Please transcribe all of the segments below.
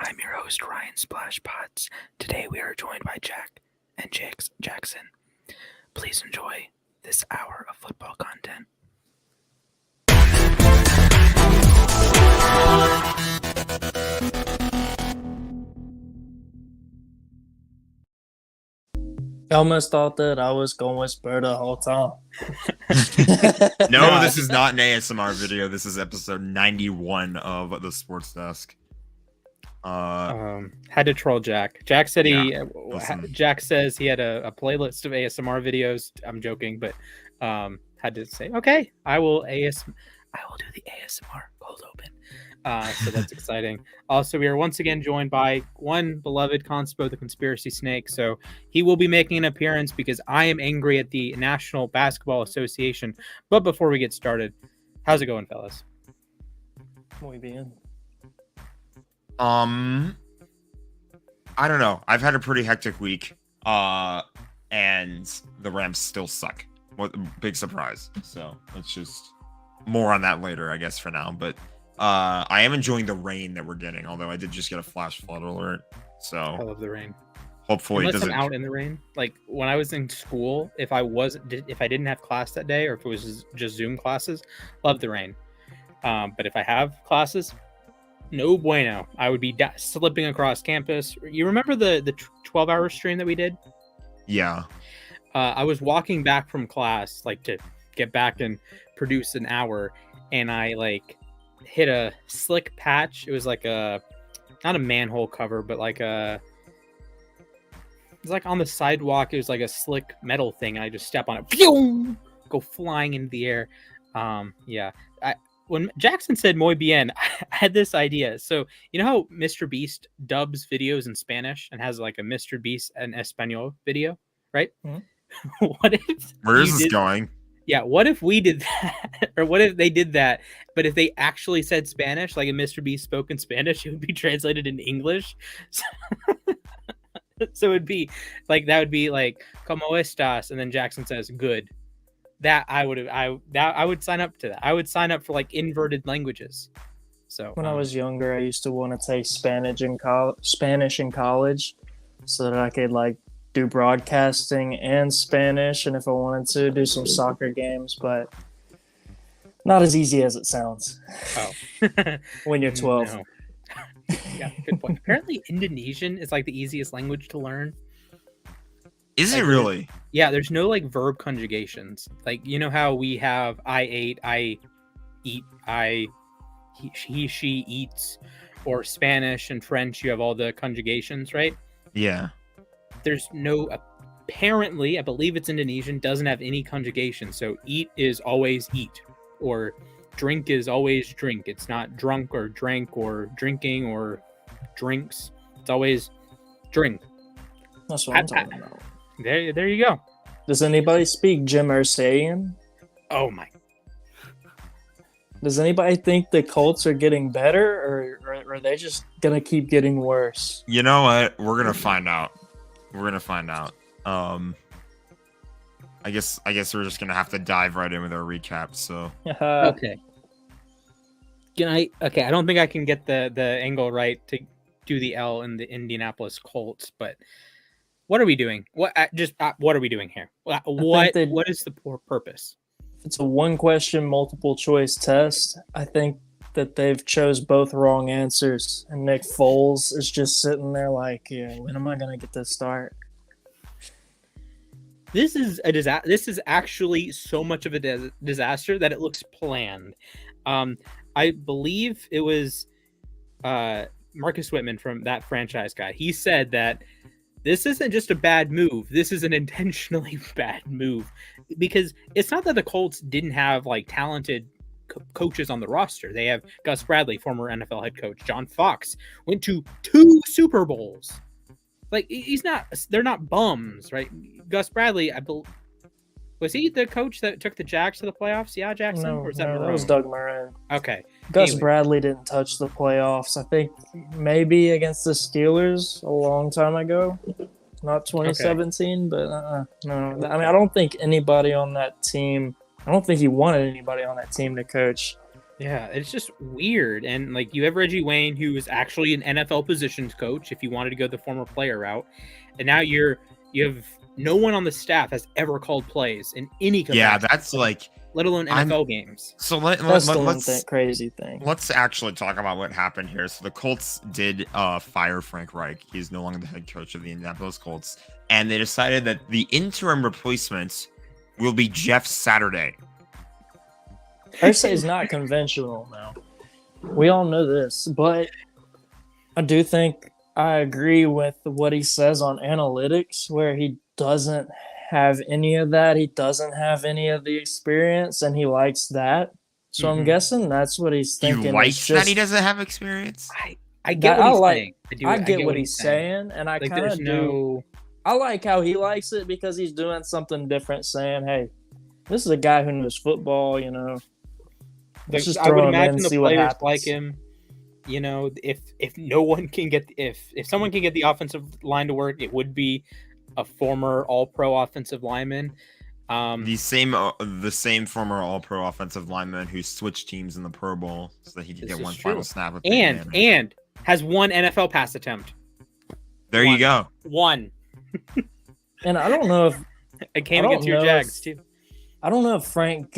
I'm your host, Ryan Splashpots. Today we are joined by Jack and Jackson. Please enjoy this hour of football content. I almost thought that I was going to whisper the whole time. No, this is not an ASMR video. This is episode 91 of the Sports Desk. Had to troll Jack. Jack said Jack says he had a playlist of ASMR videos. I'm joking, but had to say, okay, I will do the ASMR cold open. So that's exciting. Also, we are once again joined by one beloved conspo, the Conspiracy Snake. So he will be making an appearance because I am angry at the National Basketball Association. But before we get started, how's it going, fellas? Muy bien. I don't know. I've had a pretty hectic week. And the Rams still suck. What big surprise. So let's just more on that later, I guess, for now. But I am enjoying the rain that we're getting, although I did just get a flash flood alert. So I love the rain. Hopefully Unless it doesn't. I'm out in the rain. Like when I was in school, if I didn't have class that day, or if it was just Zoom classes, love the rain. But if I have classes, no bueno. I would be slipping across campus. You remember the 12-hour stream that we did? Yeah. I was walking back from class, like to get back and produce an hour, and I hit a slick patch. It was like not a manhole cover, but it was like on the sidewalk. It was like a slick metal thing, and I just step on it, pew, go flying into the air. When Jackson said "muy bien," I had this idea. So you know how Mr. Beast dubs videos in Spanish and has like a Mr. Beast en Español video, right? Mm-hmm. What if? Where is this going? Yeah, what if we did that? Or what if they did that, but if they actually said Spanish, like if Mr. Beast spoke in Spanish, it would be translated in English. So it'd be like, that would be like, ¿Cómo estás? And then Jackson says, good. That I would sign up to that. I would sign up for like inverted languages. So when I was younger, I used to want to take Spanish in college so that I could do broadcasting and Spanish, and if I wanted to do some soccer games, but not as easy as it sounds. Oh. When you're 12. No. Yeah, good point. Apparently Indonesian is like the easiest language to learn. Is it really? Yeah, there's no verb conjugations. Like, you know how we have I ate, I eat, he, she eats, or Spanish and French, you have all the conjugations, right? Yeah. There's no, apparently, I believe it's Indonesian, doesn't have any conjugation. So eat is always eat, or drink is always drink. It's not drunk or drank or drinking or drinks. It's always drink. That's what I'm talking about. There you go. Does anybody speak Jimmersayan? Oh my. Does anybody think the Colts are getting better, or are they just gonna keep getting worse? You know what? We're gonna find out. I guess we're just gonna have to dive right in with our recap. So okay. I don't think I can get the angle right to do the L in the Indianapolis Colts, but what are we doing? What are we doing here? What is the purpose? It's a one-question multiple choice test. I think that they've chose both wrong answers, and Nick Foles is just sitting there when am I gonna get this start? This is a disaster. This is actually so much of a disaster that it looks planned. I believe it was Marcus Whitman from that franchise guy. He said that this isn't just a bad move. This is an intentionally bad move, because it's not that the Colts didn't have talented coaches on the roster. They have Gus Bradley, former NFL head coach. John Fox went to 2 Super Bowls. They're not bums, right? Gus Bradley, was he the coach that took the Jags to the playoffs? Yeah, Jackson? No, or was that was Doug Moran. Okay. Gus Bradley didn't touch the playoffs. I think maybe against the Steelers a long time ago. Not 2017, but no. I don't think anybody on that team, I don't think he wanted anybody on that team to coach Yeah, it's just weird. And like you have Reggie Wayne, who is actually an NFL positions coach, if you wanted to go the former player route, and now you have no one on the staff has ever called plays in any capacity. Yeah, that's like, let alone NFL games. so That's the one let's crazy thing. let's actually talk about what happened here. So the Colts did fire Frank Reich. He's no longer the head coach of the Indianapolis Colts, and they decided that the interim replacement will be Jeff Saturday. Irsay is not conventional now. We all know this, but I do think I agree with what he says on analytics, where he doesn't have any of that. He doesn't have any of the experience, and he likes that. So I'm guessing that's what he's thinking. He likes that he doesn't have experience. I get what he's saying. I get what he's saying, and I Like, kind of there's do. no. I like how he likes it because he's doing something different, saying, "Hey, this is a guy who knows football, you know." Let's just I would throw him in imagine and the see what players happens. like him. You know, if no one can get if someone can get the offensive line to work, it would be a former All-Pro offensive lineman. The same former All-Pro offensive lineman who switched teams in the Pro Bowl so that he could This get is one true. final snap. With Peyton Manning. and has one NFL pass attempt. There you go. One. And I don't know if It came I don't against your know Jags if- too. I don't know if Frank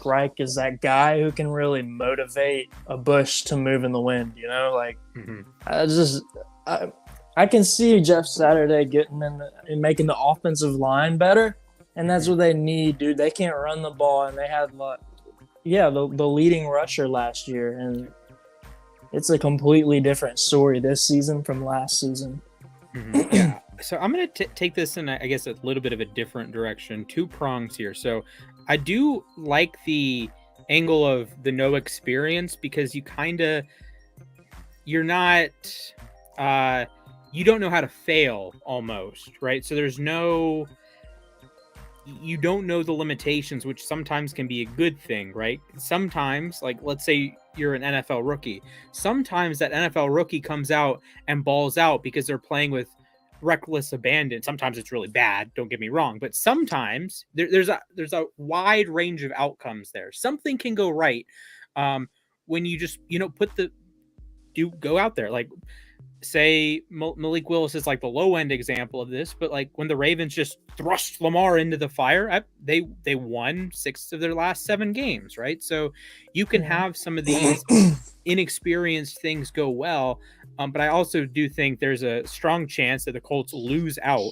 Reich is that guy who can really motivate a bush to move in the wind. You know, like I can see Jeff Saturday getting in and making the offensive line better, and that's what they need, dude. They can't run the ball, and they had the leading rusher last year, and it's a completely different story this season from last season. Yeah. So I'm going to take this in, I guess, a little bit of a different direction. Two prongs here. So I do like the angle of the no experience because you're not, you don't know how to fail almost, right? So you don't know the limitations, which sometimes can be a good thing, right? Sometimes, like, let's say you're an NFL rookie. Sometimes that NFL rookie comes out and balls out because they're playing with reckless abandon. Sometimes it's really bad, don't get me wrong, but sometimes there's a wide range of outcomes there. Something can go right when you just go out there. Like, say Malik Willis is like the low end example of this, but like when the Ravens just thrust Lamar into the fire, they won 6 of their last 7 games, right? So you can have some of these inexperienced things go well, but I also do think there's a strong chance that the Colts lose out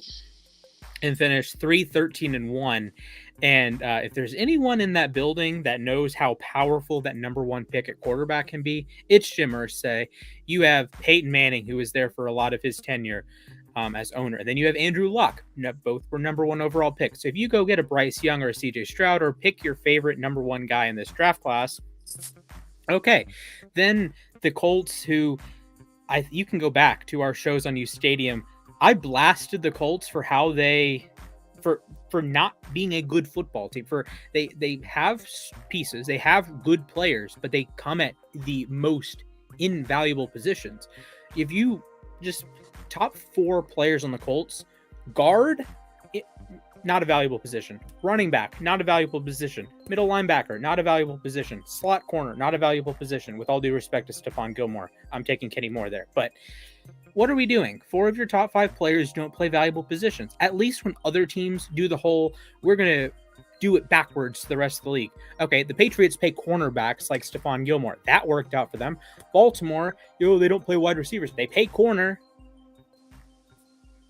and finish 3-13-1. And if there's anyone in that building that knows how powerful that number 1 pick at quarterback can be, it's Jim Irsay. You have Peyton Manning, who was there for a lot of his tenure as owner. And then you have Andrew Luck. Both were number 1 overall picks. So if you go get a Bryce Young or a CJ Stroud or pick your favorite number 1 guy in this draft class, okay, then the Colts, who you can go back to our shows on U Stadium. I blasted the Colts for how for not being a good football team. For they have pieces, they have good players, but they come at the most invaluable positions. If you just top 4 players on the Colts, guard, not a valuable position. Running back, not a valuable position. Middle linebacker, not a valuable position. Slot corner, not a valuable position. With all due respect to Stephon Gilmore, I'm taking Kenny Moore there. But what are we doing? 4 of your top 5 players don't play valuable positions. At least when other teams do the whole, we're going to do it backwards to the rest of the league. Okay, the Patriots pay cornerbacks like Stephon Gilmore. That worked out for them. Baltimore, they don't play wide receivers. They pay corner.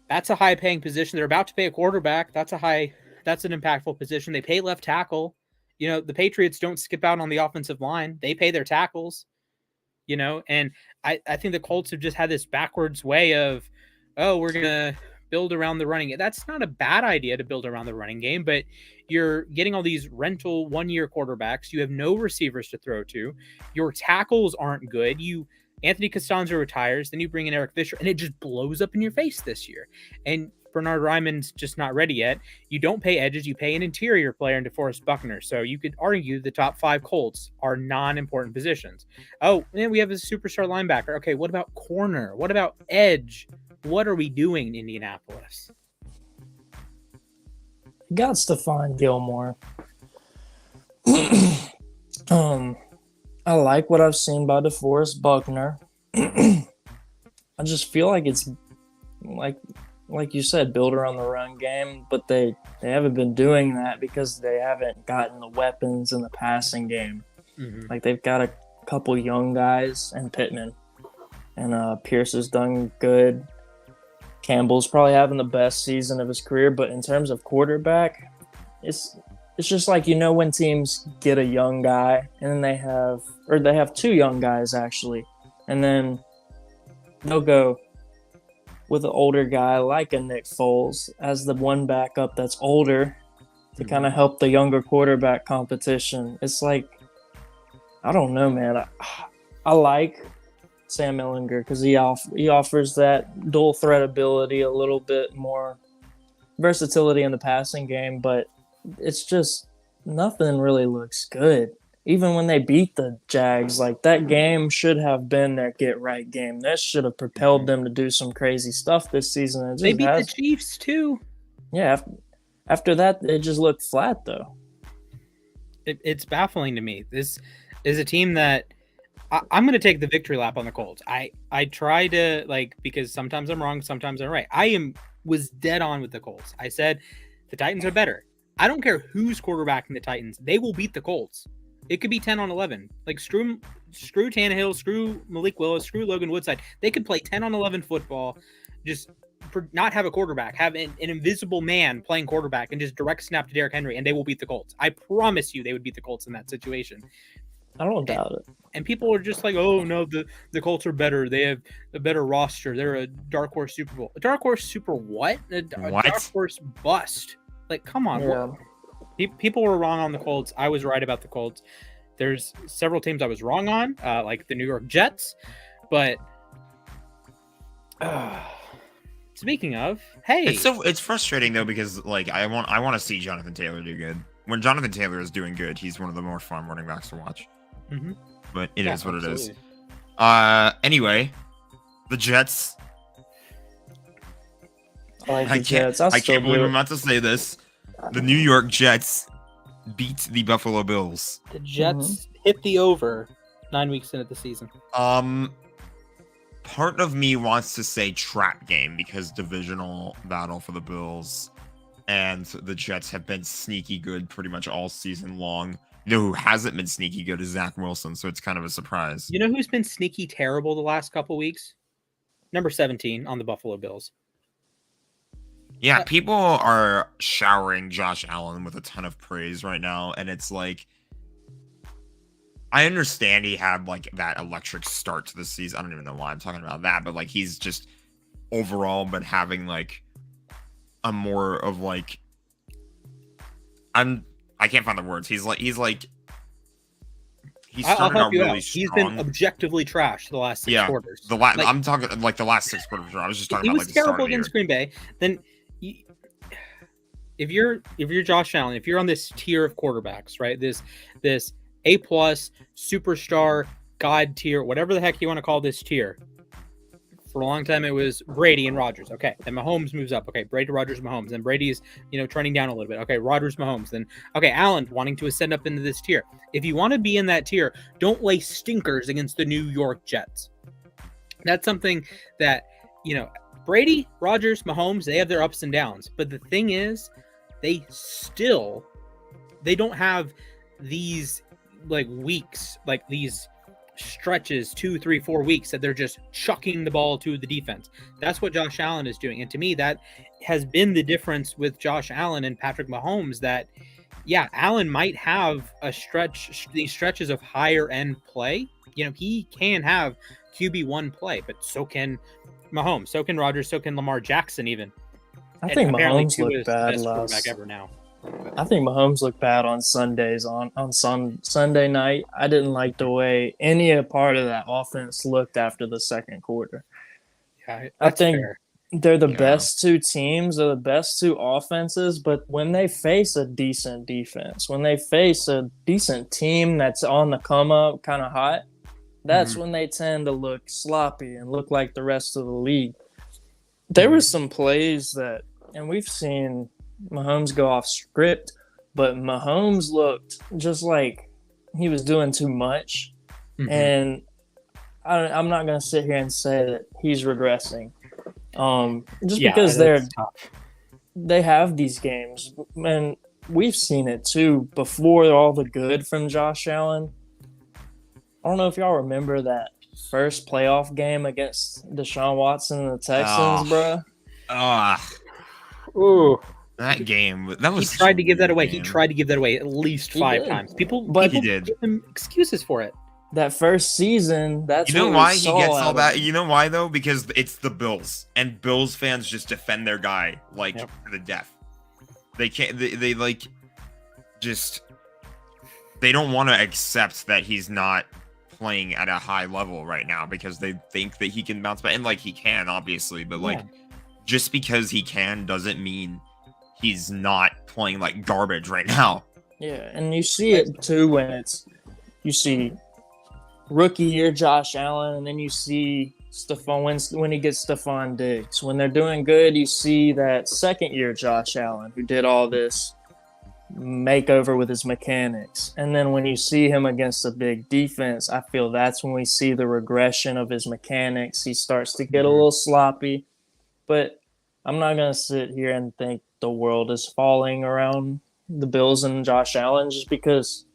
That's a high-paying position. They're about to pay a quarterback. That's an impactful position. They pay left tackle. The Patriots don't skip out on the offensive line. They pay their tackles. And I think the Colts have just had this backwards way of, we're going to build around the running game. That's not a bad idea to build around the running game, but you're getting all these rental 1-year quarterbacks. You have no receivers to throw to. Your tackles aren't good. Anthony Costanzo retires, then you bring in Eric Fisher, and it just blows up in your face this year. And Bernard Ryman's just not ready yet. You don't pay edges, you pay an interior player in DeForest Buckner. So you could argue the top 5 Colts are non-important positions. Oh, and we have a superstar linebacker. Okay, what about corner? What about edge? What are we doing in Indianapolis? Got Stephon Gilmore. I like what I've seen by DeForest Buckner. I just feel like it's like you said, build around the run game, but they haven't been doing that because they haven't gotten the weapons in the passing game. Mhm. Like they've got a couple young guys and Pittman, and Pierce has done good. Campbell's probably having the best season of his career, but in terms of quarterback, it's just like when teams get a young guy and then they have two young guys actually, and then they'll go with an older guy like a Nick Foles as the one backup that's older to kind of help the younger quarterback competition. It's like, I don't know, man. I like Sam Ehlinger because he offers that dual threat ability, a little bit more versatility in the passing game, but it's just nothing really looks good. Even when they beat the Jags, like that game should have been their get-right game. That should have propelled them to do some crazy stuff this season. It just They beat the Chiefs too. Yeah, after that, it just looked flat, though. It's baffling to me. This is a team that I'm going to take the victory lap on the Colts. I try to, because sometimes I'm wrong, sometimes I'm right. Was dead on with the Colts. I said the Titans are better. I don't care who's quarterbacking the Titans. They will beat the Colts. It could be 10-11. Screw Tannehill, screw Malik Willis, screw Logan Woodside. They could play 10-11 football, just not have a quarterback, have an invisible man playing quarterback, and just direct snap to Derrick Henry, and they will beat the Colts. I promise you they would beat the Colts in that situation. I don't doubt it. And people are just like, oh, no, the Colts are better. They have a better roster. They're a dark horse Super Bowl. A dark horse Super what? A dark horse bust. Come on. Yeah. People were wrong on the Colts. I was right about the Colts. There's several teams I was wrong on, like the New York Jets. But speaking of, hey, it's frustrating though because I want to see Jonathan Taylor do good. When Jonathan Taylor is doing good, he's one of the more fun running backs to watch. Mm-hmm. But it is what absolutely. it is. Anyway, the Jets. I I can't believe I'm about to say this. The New York Jets beat the Buffalo Bills. The Jets hit the over 9 weeks into the season. Part of me wants to say trap game because divisional battle for the Bills and the Jets have been sneaky good pretty much all season long. You know who hasn't been sneaky good is Zach Wilson, so it's kind of a surprise. You know who's been sneaky terrible the last couple weeks? Number 17 on the Buffalo Bills. Yeah, people are showering Josh Allen with a ton of praise right now, and it's like, I understand he had that electric start to the season. I don't even know why I'm talking about that, but he's just overall been having a more of I can't find the words. He started out really strong. He's been objectively trash the last 6 quarters. I'm talking the last 6 quarters. I was just talking he about was the terrible start of the against Green Bay. Then if you're Josh Allen, if you're on this tier of quarterbacks, right? This A+ superstar god tier, whatever the heck you want to call this tier. For a long time, it was Brady and Rodgers. Okay, then Mahomes moves up. Okay, Brady, Rodgers, Mahomes. Then Brady's, trending down a little bit. Okay, Rodgers, Mahomes. Then, okay, Allen wanting to ascend up into this tier. If you want to be in that tier, don't lay stinkers against the New York Jets. That's something that, Brady, Rodgers, Mahomes, they have their ups and downs. But the thing is, they don't have these, weeks, these stretches 2, 3, 4 weeks that they're just chucking the ball to the defense. That's what Josh Allen is doing. And to me, that has been the difference with Josh Allen and Patrick Mahomes, that Allen might have these stretches of higher end play. He can have QB1 play, but so can Mahomes, so can Rodgers, so can Lamar Jackson even. I think apparently Mahomes looked bad quarterback ever now. I think Mahomes looked bad on Sundays. On Sunday night, I didn't like the way any part of that offense looked after the second quarter. Yeah, I think fair. they're the best two teams, they're the best two offenses, but when they face a decent defense, when they face a decent team that's on the come up, kind of hot, that's when they tend to look sloppy and look like the rest of the league. There were some plays that, and we've seen Mahomes go off script, but Mahomes looked just like he was doing too much. And I'm not going to sit here and say that he's regressing. Because they have these games, and we've seen it too before. All the good from Josh Allen. I don't know if y'all remember that first playoff game against Deshaun Watson and the Texans, bro. Ooh, that game. That was. He tried to give that away. Game. He tried to give that away at least 5 times. People he did. give him excuses for it. That first season, that's you know what why we he saw gets all that. him. You know why though? Because it's the Bills, and Bills fans just defend their guy to the death. They can't. They like just. They don't want to accept that he's not playing at a high level right now because they think that he can bounce back, and he can obviously, but just because he can doesn't mean he's not playing like garbage right now. Yeah, and you see it too when you see rookie year Josh Allen, and then you see when he gets Stephon Diggs. When they're doing good, you see that second year Josh Allen who did all this makeover with his mechanics. And then when you see him against a big defense, I feel that's when we see the regression of his mechanics. He starts to get a little sloppy. But I'm not going to sit here and think the world is falling around the Bills and Josh Allen just because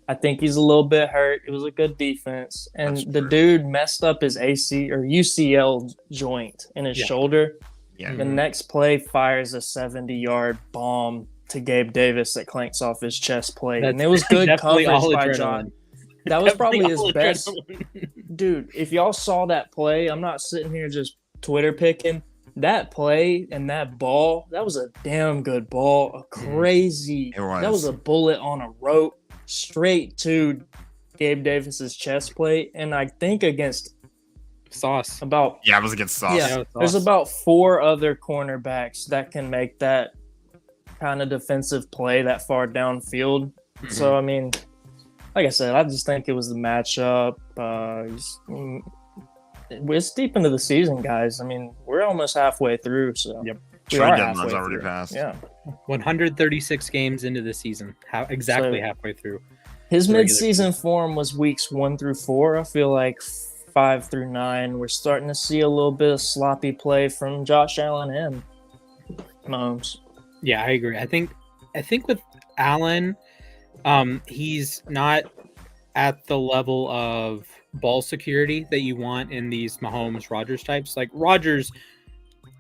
I think he's a little bit hurt. It was a good defense. And the dude messed up his AC or UCL joint in his shoulder. Yeah. The next play fires a 70-yard bomb to Gabe Davis that clanks off his chest plate. And it was good coverage by John. That was probably his best. Dude, if y'all saw that play, I'm not sitting here just Twitter picking. That play and that ball, that was a damn good ball. A crazy. That was a bullet on a rope straight to Gabe Davis's chest plate. And I think against Sauce. It was against Sauce. Yeah, there's about 4 other cornerbacks that can make that kind of defensive play that far downfield. So, I mean, like I said, I just think it was the matchup. It's deep into the season, guys. I mean, we're almost halfway through, so Trade deadline's already passed. Yeah, 136 games into the season, halfway through. His mid-season form was weeks 1 through 4. I feel like 5 through 9, we're starting to see a little bit of sloppy play from Josh Allen and Mahomes. Yeah, I agree. I think with Allen, he's not at the level of ball security that you want in these Mahomes Rodgers types. Like Rodgers,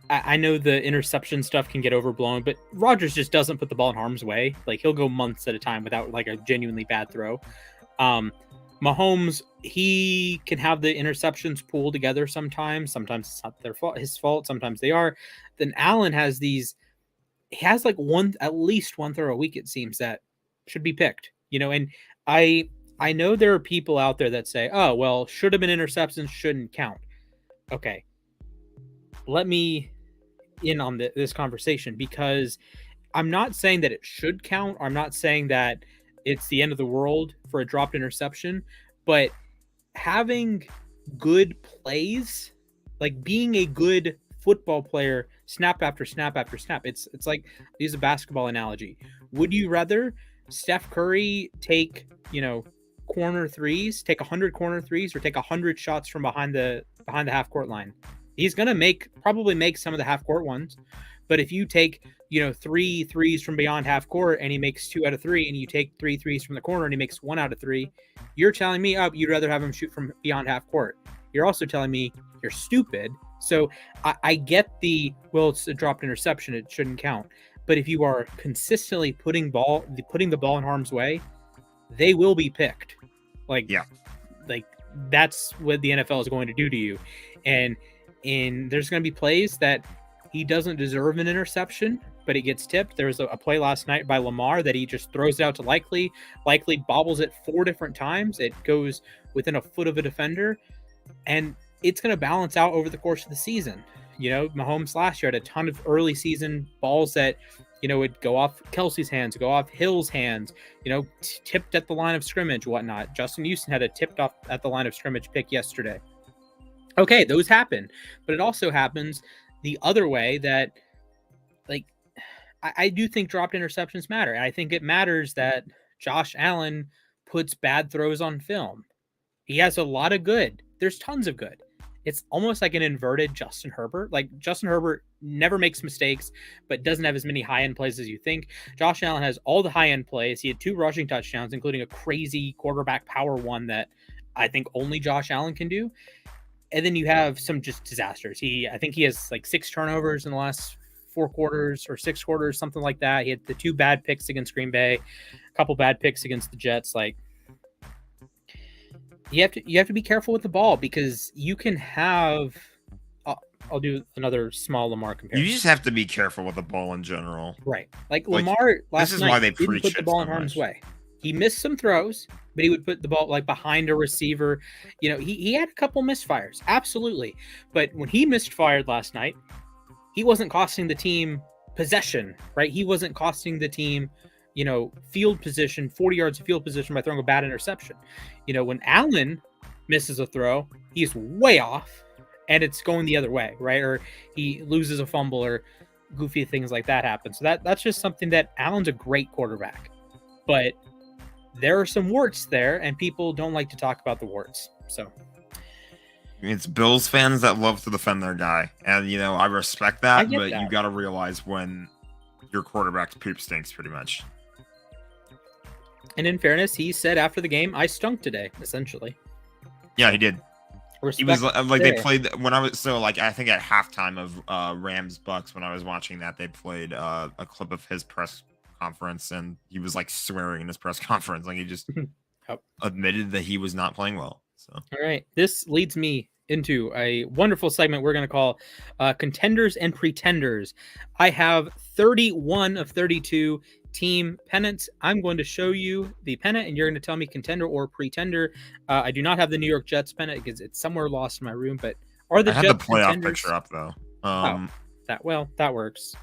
I know the interception stuff can get overblown, but Rodgers just doesn't put the ball in harm's way. Like he'll go months at a time without a genuinely bad throw. Mahomes, he can have the interceptions pool together sometimes. Sometimes it's not his fault. Sometimes they are. Then Allen has these. He has at least one throw a week, it seems, that should be picked, and I know there are people out there that say, oh, well, should have been interceptions, shouldn't count. Okay. Let me in on this conversation because I'm not saying that it should count. Or I'm not saying that it's the end of the world for a dropped interception, but having good plays, like being a good football player, snap after snap after snap. It's like, use a basketball analogy. Would you rather Steph Curry take, corner threes, take 100 corner threes, or take 100 shots from behind the half court line? He's going to probably make some of the half court ones. But if you take, 3 threes from beyond half court and he makes 2 out of 3, and you take 3 threes from the corner and he makes 1 out of 3, you're telling me, you'd rather have him shoot from beyond half court. You're also telling me you're stupid. So I get it's a dropped interception, it shouldn't count. But if you are consistently putting the ball in harm's way, they will be picked. That's what the NFL is going to do to you. And there's going to be plays that he doesn't deserve an interception, but it gets tipped. There was a play last night by Lamar that he just throws it out to Likely. Likely bobbles it 4 different times. It goes within a foot of a defender. And it's going to balance out over the course of the season. Mahomes last year had a ton of early season balls that, would go off Kelsey's hands, go off Hill's hands, tipped at the line of scrimmage, whatnot. Justin Houston had a tipped off at the line of scrimmage pick yesterday. Okay, those happen. But it also happens the other way that, I do think dropped interceptions matter. And I think it matters that Josh Allen puts bad throws on film. He has a lot of good. There's tons of good. It's almost like an inverted Justin Herbert. Like Justin Herbert never makes mistakes, but doesn't have as many high-end plays as you think. Josh Allen has all the high-end plays. He had 2 rushing touchdowns, including a crazy quarterback power one that I think only Josh Allen can do. And then you have some just disasters. I think he has like 6 turnovers in the last 4 quarters or 6 quarters, something like that. He had the 2 bad picks against Green Bay, a couple bad picks against the Jets. Like, you have to be careful with the ball because you can have. I'll do another small Lamar comparison. You just have to be careful with the ball in general, right? Like Lamar last night, why they didn't put the ball in harm's way. He missed some throws, but he would put the ball like behind a receiver. You know, he had a couple misfires, absolutely. But when he misfired last night, he wasn't costing the team possession, right? He wasn't costing the team, field position, 40 yards of field position by throwing a bad interception. When Allen misses a throw, he's way off and it's going the other way, right? Or he loses a fumble or goofy things like that happen. So that's just something that Allen's a great quarterback, but there are some warts there and people don't like to talk about the warts. So it's Bills fans that love to defend their guy. And, I respect that, but you got to realize when your quarterback's poop stinks pretty much. And in fairness, he said after the game, I stunk today, essentially. Yeah, he did. Respect he was like, there. they played when I was I think at halftime of Rams Bucks, when I was watching that, they played a clip of his press conference and he was like swearing in his press conference. Like he just admitted that he was not playing well. So, all right. This leads me into a wonderful segment we're going to call Contenders and Pretenders. I have 31 of 32 team pennants. I'm going to show you the pennant and you're going to tell me contender or pretender. I do not have the New York Jets pennant because it's somewhere lost in my room, but are the I Jets have the playoff contenders? picture up though. That works.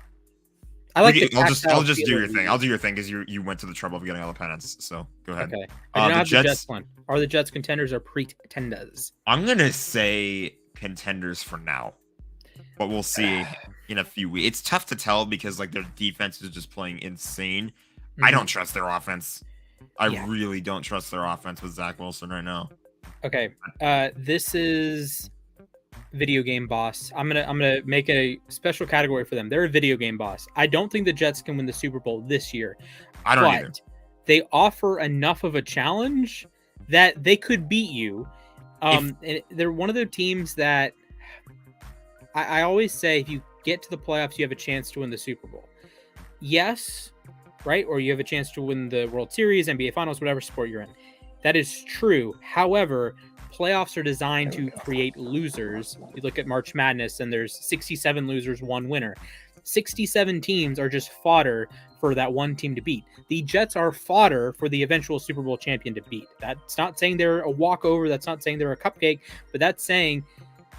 I like I'll just do your thing. I'll do your thing because you went to the trouble of getting all the pennants. So go ahead. Okay. I do not have the Jets one. Are the Jets contenders or pretenders? I'm gonna say contenders for now, but we'll see in a few weeks. It's tough to tell because like their defense is just playing insane. Mm-hmm. I don't trust their offense. I really don't trust their offense with Zach Wilson right now. Okay. This is video game boss. I'm gonna make a special category for them. They're a video game boss. I don't think the Jets can win the Super Bowl this year. I don't either. They offer enough of a challenge that they could beat you. And they're one of the teams that I always say if you get to the playoffs, you have a chance to win the Super Bowl. Yes, right? Or you have a chance to win the World Series, NBA Finals, whatever sport you're in. That is true. However, playoffs are designed to create losers. You look at March Madness and there's 67 losers, 1 winner. 67 teams are just fodder for that one team to beat. The Jets are fodder for the eventual Super Bowl champion to beat. That's not saying they're a walkover. That's not saying they're a cupcake, but that's saying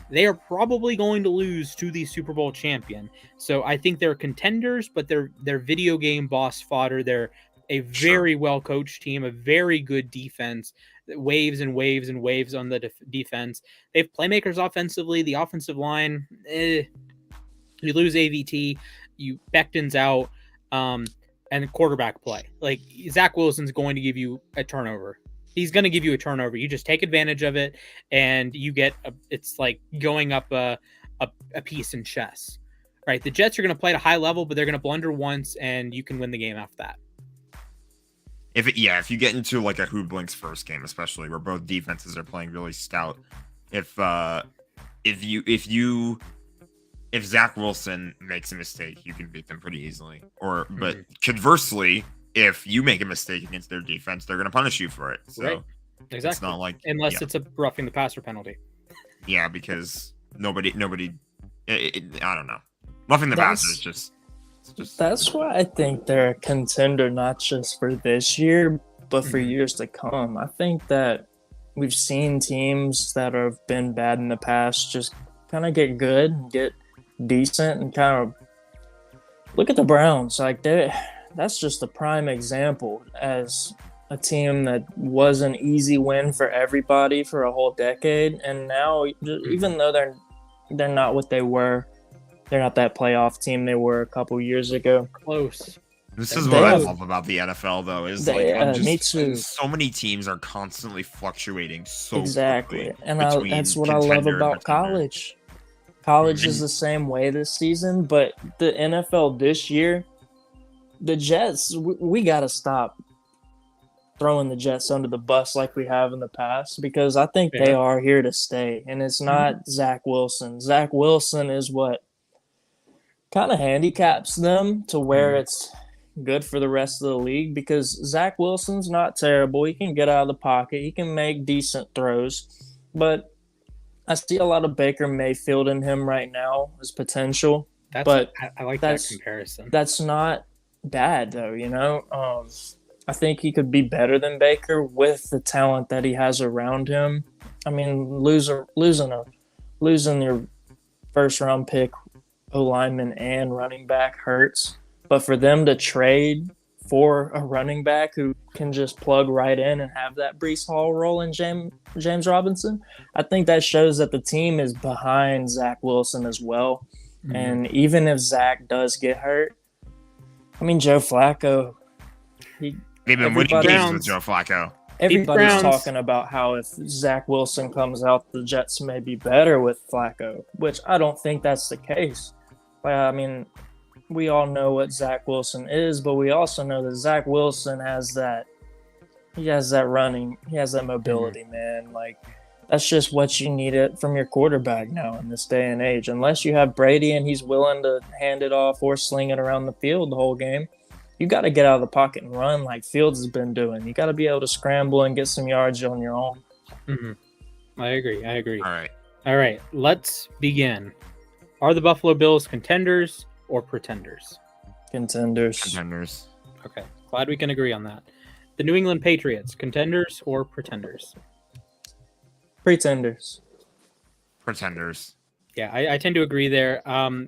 they are probably going to lose to the Super Bowl champion. So I think they're contenders, but they're video game boss fodder. They're a very well-coached team, a very good defense, waves and waves and waves on the defense. They have playmakers offensively. The offensive line, you lose AVT, Becton's out, and quarterback play. Like Zach Wilson's going to give you a turnover. He's going to give you a turnover. You just take advantage of it, and you get it's like going up a piece in chess, right? The Jets are going to play at a high level, but they're going to blunder once, and you can win the game after that. If you get into like a who blinks first game, especially where both defenses are playing really stout, if Zach Wilson makes a mistake, you can beat them pretty easily. But conversely, if you make a mistake against their defense, they're going to punish you for it. So right. Exactly. It's not like unless it's a roughing the passer penalty. Yeah, because nobody. I don't know. Roughing the passer is just. That's why I think they're a contender, not just for this year, but for years to come. I think that we've seen teams that have been bad in the past just kind of get good, get decent, and kind of look at the Browns. Like that's just a prime example as a team that was an easy win for everybody for a whole decade, and now even though they're not what they were. They're not that playoff team they were a couple years ago. Close. This is They what I have- love about the NFL, though, is They- like I'm just, me too. so many teams are constantly fluctuating so Exactly, quickly and between that's what I love contender and about pretender. college. College is Mhm. the same way this season, but the NFL this year, the Jets, we got to stop throwing the Jets under the bus like we have in the past, because I think they Fair. are here to stay, and it's not Zach Wilson. Zach Wilson is what kind of handicaps them to where it's good for the rest of the league, because Zach Wilson's not terrible. He can get out of the pocket. He can make decent throws, but I see a lot of Baker Mayfield in him right now as potential. But I like that that's- comparison. That's not bad though, you know. I think he could be better than Baker with the talent that he has around him. I mean, losing your first round pick, O lineman and running back hurts, but for them to trade for a running back who can just plug right in and have that Breece Hall role in James Robinson, I think that shows that the team is behind Zach Wilson as well. Mhm. And even if Zach does get hurt, I mean, Joe Flacco, They've been winning Everybody- games Browns- with Joe Flacco. everybody's Browns- talking about how if Zach Wilson comes out, the Jets may be better with Flacco, which I don't think that's the case. I mean, we all know what Zach Wilson is, but we also know that Zach Wilson has that running, he has that mobility, man. Like, that's just what you need it from your quarterback now in this day and age. Unless you have Brady and he's willing to hand it off or sling it around the field the whole game, you got to get out of the pocket and run like Fields has been doing. You got to be able to scramble and get some yards on your own. I agree. All All right, let's begin. Are the Buffalo Bills contenders or pretenders? Contenders. Contenders. Okay, glad we can agree on that. The New England Patriots, contenders or pretenders? Pretenders. Pretenders. Yeah, I tend to agree there.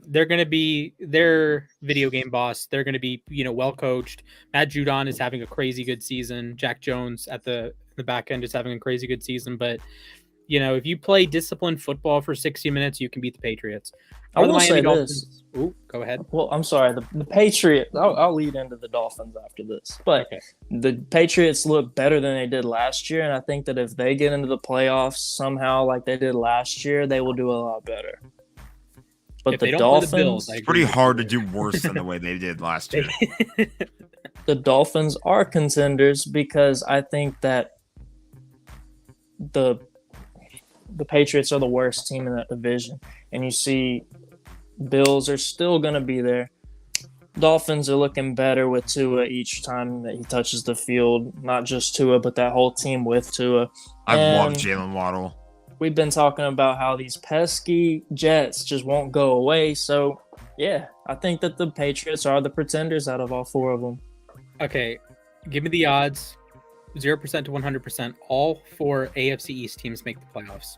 They're going to be their video game boss. They're going to be, well coached. Matt Judon is having a crazy good season. Jack Jones at the back end is having a crazy good season. But if you play disciplined football for 60 minutes, you can beat the Patriots. I will say this. Ooh, go ahead. Well, I'm sorry. The Patriots, I'll lead into the Dolphins after this. But Okay. the Patriots look better than they did last year. And I think that if they get into the playoffs somehow like they did last year, they will do a lot better. But If the they don't play Dolphins, the Bills, I It's pretty hard to do worse than the way they did last year. the Dolphins are contenders because I think that the Patriots are the worst team in that division. And you see Bills are still going to be there. Dolphins are looking better with Tua each time that he touches the field. Not just Tua, but that whole team with Tua. I love And Jalen Waddle. we've been talking about how these pesky Jets just won't go away. So, yeah, I think that the Patriots are the pretenders out of all four of them. Okay, give me the odds. 0% to 100%. All four AFC East teams make the playoffs.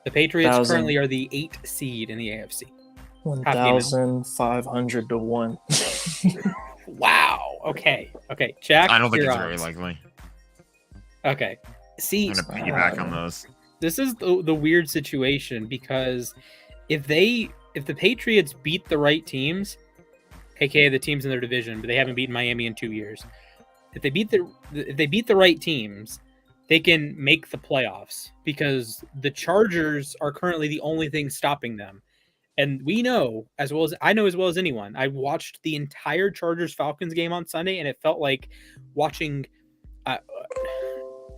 The Patriots 1,000. currently are the 8th seed in the AFC. 1,500 to 1. Wow. Okay. Jack, I don't think your it's very odds. likely. Okay. See, I'm gonna piggyback on those. this is the weird situation because if the Patriots beat the right teams, aka the teams in their division, but they haven't beaten Miami in 2 years. If they beat the right teams, they can make the playoffs because the Chargers are currently the only thing stopping them. And I know as well as anyone. I watched the entire Chargers Falcons game on Sunday, and it felt like watching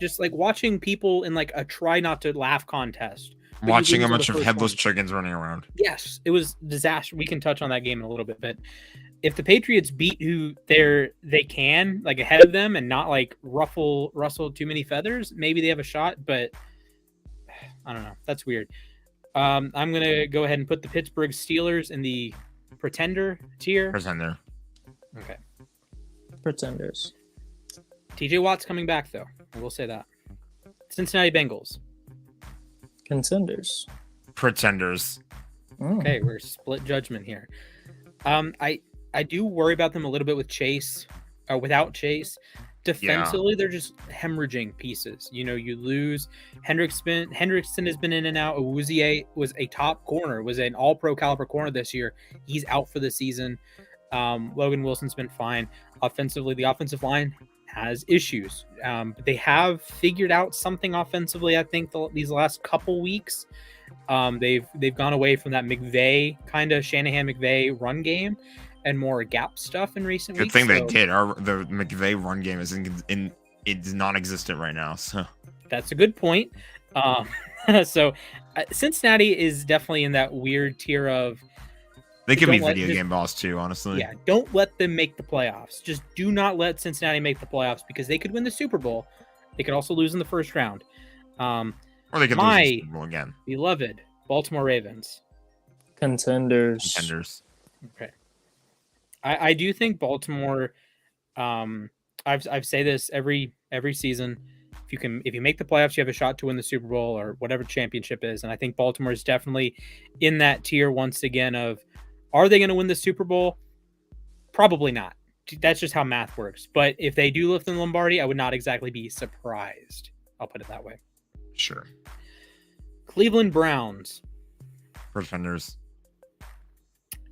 just like watching people in like a try not to laugh contest. But you Watching a lose on bunch the of first headless one. chickens running around. Yes, it was disaster. We can touch on that game in a little bit, but if the Patriots beat who they can, like ahead of them and not like ruffle too many feathers, maybe they have a shot, but I don't know. That's weird. I'm going to go ahead and put the Pittsburgh Steelers in the pretender tier. Pretender. Okay. Pretenders. TJ Watt's coming back though. I will say that. Cincinnati Bengals. Contenders. Pretenders. Okay, we're split judgment here. I do worry about them a little bit with Chase, without Chase. Defensively, they're just hemorrhaging pieces. You lose Hendrickson has been in and out. Awuzie was a top corner, was an all-pro caliber corner this year. He's out for the season. Logan Wilson's been fine. Offensively, the offensive line has issues. But they have figured out something offensively, I think, these last couple weeks. They've gone away from that McVay kind of Shanahan-McVay run game and more gap stuff in recent weeks. Good thing they did. The McVay run game is it's non-existent right now. So that's a good point. So Cincinnati is definitely in that weird tier of they can be video game boss too, honestly. Yeah, don't let them make the playoffs. Just do not let Cincinnati make the playoffs because they could win the Super Bowl. They could also lose in the first round. Or they could lose the Super Bowl again. Beloved Baltimore Ravens. Contenders. Okay. I do think Baltimore. I've say this every season. If you make the playoffs, you have a shot to win the Super Bowl or whatever championship is. And I think Baltimore is definitely in that tier once again of, are they going to win the Super Bowl? Probably not. That's just how math works. But if they do lift the Lombardi, I would not exactly be surprised. I'll put it that way. Sure. Cleveland Browns. Pretenders.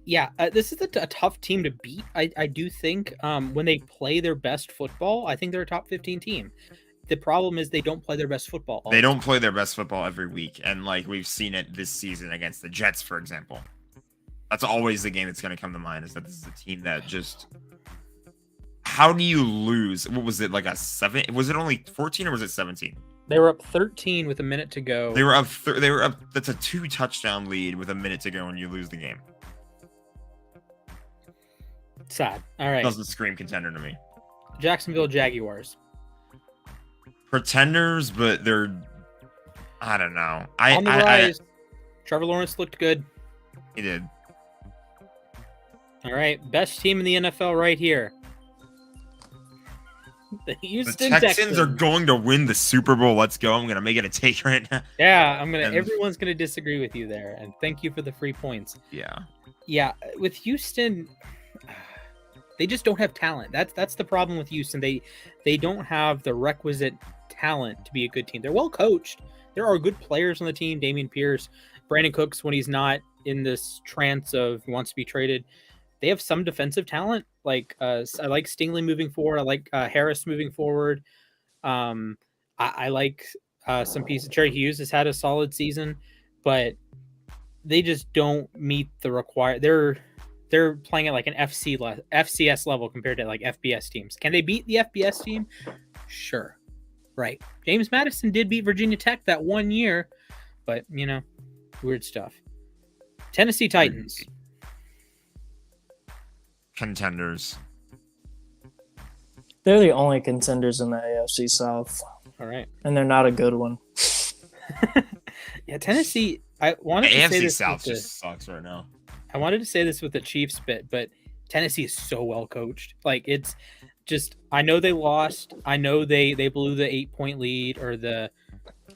Yeah, this is a tough team to beat. I do think when they play their best football, I think they're a top 15 team. The problem is they don't play their best football. They don't play their best football every week. And like we've seen it this season against the Jets, for example. That's always the game that's going to come to mind, is that this is a team that just... How do you lose? What was it, like a 7? Was it only 14 or was it 17? They were up 13 with a minute to go. They were up. They were up. That's a 2-touchdown lead with a minute to go, and you lose the game. Sad. All right. Doesn't scream contender to me. Jacksonville Jaguars. Pretenders, but they're... I don't know. On the rise. Trevor Lawrence looked good. He did. All right. Best team in the NFL right here. The Houston Texans are going to win the Super Bowl. Let's go. I'm going to make it a take right now. Yeah, everyone's going to disagree with you there. And thank you for the free points. Yeah. Yeah, with Houston, they just don't have talent. That's the problem with Houston. They don't have the requisite talent to be a good team. They're well coached. There are good players on the team. Dameon Pierce, Brandon Cooks, when he's not in this trance of wants to be traded. They have some defensive talent. Like I like Stingley moving forward. I like Harris moving forward. I like some pieces. Cherry Hughes has had a solid season, but they just don't meet the required. They're playing at like an FCS level compared to like FBS teams. Can they beat the FBS team? Sure. Right. James Madison did beat Virginia Tech that one year, but weird stuff. Tennessee Titans. Contenders. They're the only contenders in the AFC South. All right. And they're not a good one. Yeah, Tennessee. I wanted The to say AFC this South just sucks right now. I wanted to say this with the Chiefs bit, but Tennessee is so well coached. Like it's just, I know they lost. I know they blew the 8-point lead or the,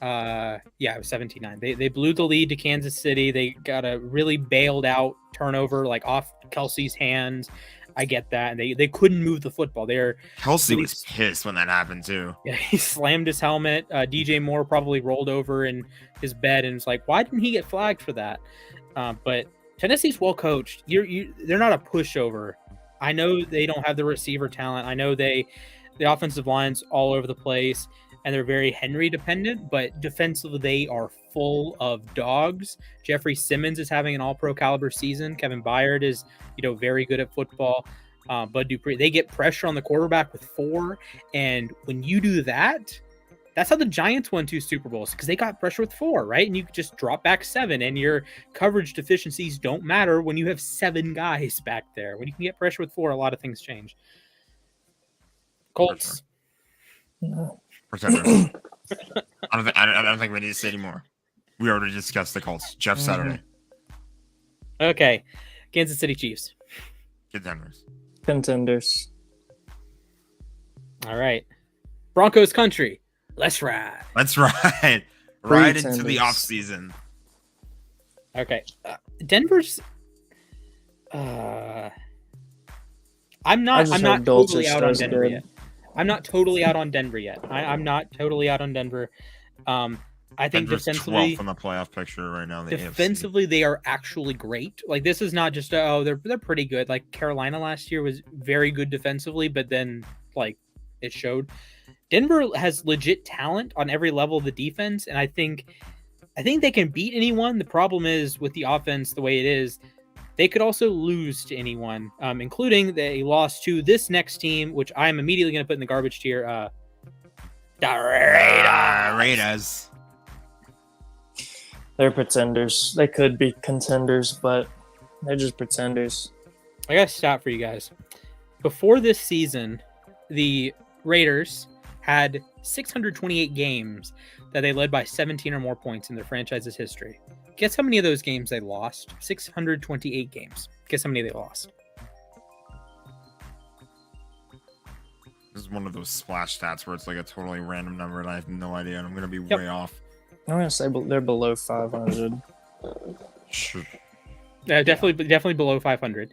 it was 17-9. They blew the lead to Kansas City. They got a really bailed out turnover, like off Kelsey's hands. I get that. And they couldn't move the football. Kelsey was pissed when that happened too. Yeah, he slammed his helmet. DJ Moore probably rolled over in his bed and was like, why didn't he get flagged for that? But Tennessee's well coached. They're not a pushover. I know they don't have the receiver talent. I know the offensive line's all over the place and they're very Henry dependent, but defensively they are full of dogs. Jeffrey Simmons is having an all-pro caliber season. Kevin Byard is, very good at football. Bud Dupree, they get pressure on the quarterback with 4. And when you do that, that's how the Giants won 2 Super Bowls, because they got pressure with 4, right? And you could just drop back 7 and your coverage deficiencies don't matter when you have 7 guys back there. When you can get pressure with 4, a lot of things change. Colts. Pretenders. I don't think we need to say anymore. We already discussed the Colts. Jeff Saturday. Okay. Kansas City Chiefs. Contenders. All right. Broncos country. Let's ride. Ride into the off season. Okay. Denver's I'm not totally out on Denver yet. I'm not totally out on Denver. I think Denver's defensively, 12th in the playoff picture right now in the AFC. defensively they are actually great. Like this is not just they're pretty good. Like Carolina last year was very good defensively, but then like it showed. Denver has legit talent on every level of the defense, and I think they can beat anyone. The problem is with the offense the way it is, they could also lose to anyone, including they lost to this next team, which I'm immediately going to put in the garbage tier. The Raiders. They're pretenders. They could be contenders, but they're just pretenders. I got to stop for you guys. Before this season, the Raiders had 628 games that they led by 17 or more points in their franchise's history. Guess how many of those games they lost? 628 games. Guess how many they lost? This is one of those splash stats where it's like a totally random number and I have no idea, and I'm gonna be way off. I'm gonna say they're below 500. Sure. Definitely below 500.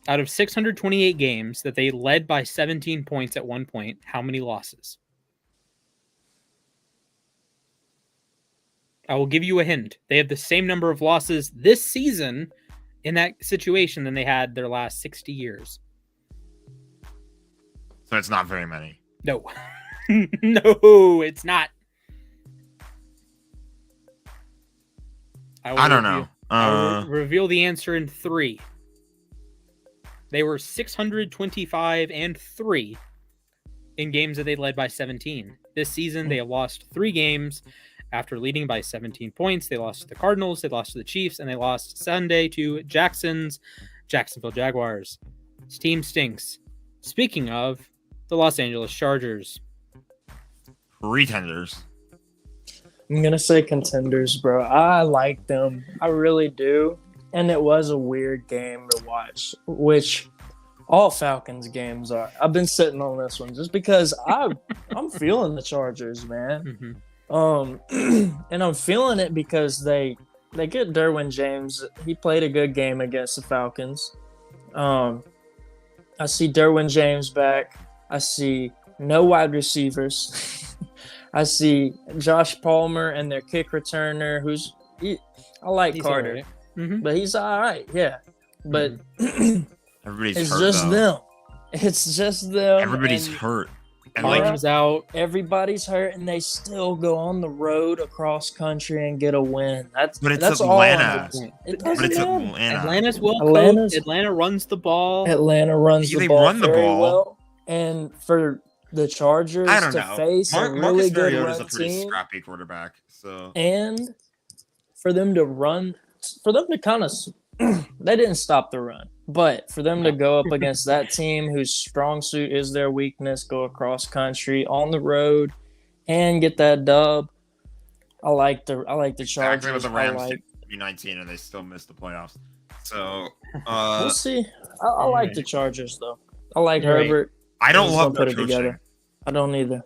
Out of 628 games that they led by 17 points at one point, how many losses? I will give you a hint. They have the same number of losses this season in that situation than they had their last 60 years. So it's not very many. No. No, it's not. I don't know. I will reveal the answer in 3. They were 625-3 in games that they led by 17. This season, they have lost 3 games after leading by 17 points. They lost to the Cardinals, they lost to the Chiefs, and they lost Sunday to Jacksonville Jaguars. This team stinks. Speaking of the Los Angeles Chargers. Pretenders. I'm gonna say contenders, bro. I like them. I really do. And it was a weird game to watch, which all Falcons games are. I've been sitting on this one just because I'm feeling the Chargers, man. Mm-hmm. And I'm feeling it because they get Derwin James. He played a good game against the Falcons. I see Derwin James back. I see no wide receivers. I see Josh Palmer and their kick returner, I like He's Carter, right. Mm-hmm. but he's all right, yeah. But Everybody's it's hurt. just though. them. It's just them. Everybody's and hurt. And like, Arms out. Everybody's hurt, and they still go on the road across country and get a win. That's it's all I'm Atlanta. doing. It but doesn't it's matter. Atlanta. Atlanta's well Atlanta's- coached. Atlanta runs the ball. Atlanta runs Yeah, the they ball run the very ball. well, and for the Chargers I don't to know. face a really Marcus good Mariota's run a pretty team, scrappy quarterback. So and for them to kind of they didn't stop the run, but for them to go up against that team whose strong suit is their weakness, go across country on the road and get that dub, I like the Chargers. exactly what the Rams did in 2019, and they still missed the playoffs. So we'll see. I like the Chargers though. I like Right. Herbert. I don't just love put their it coaching. together. I don't either.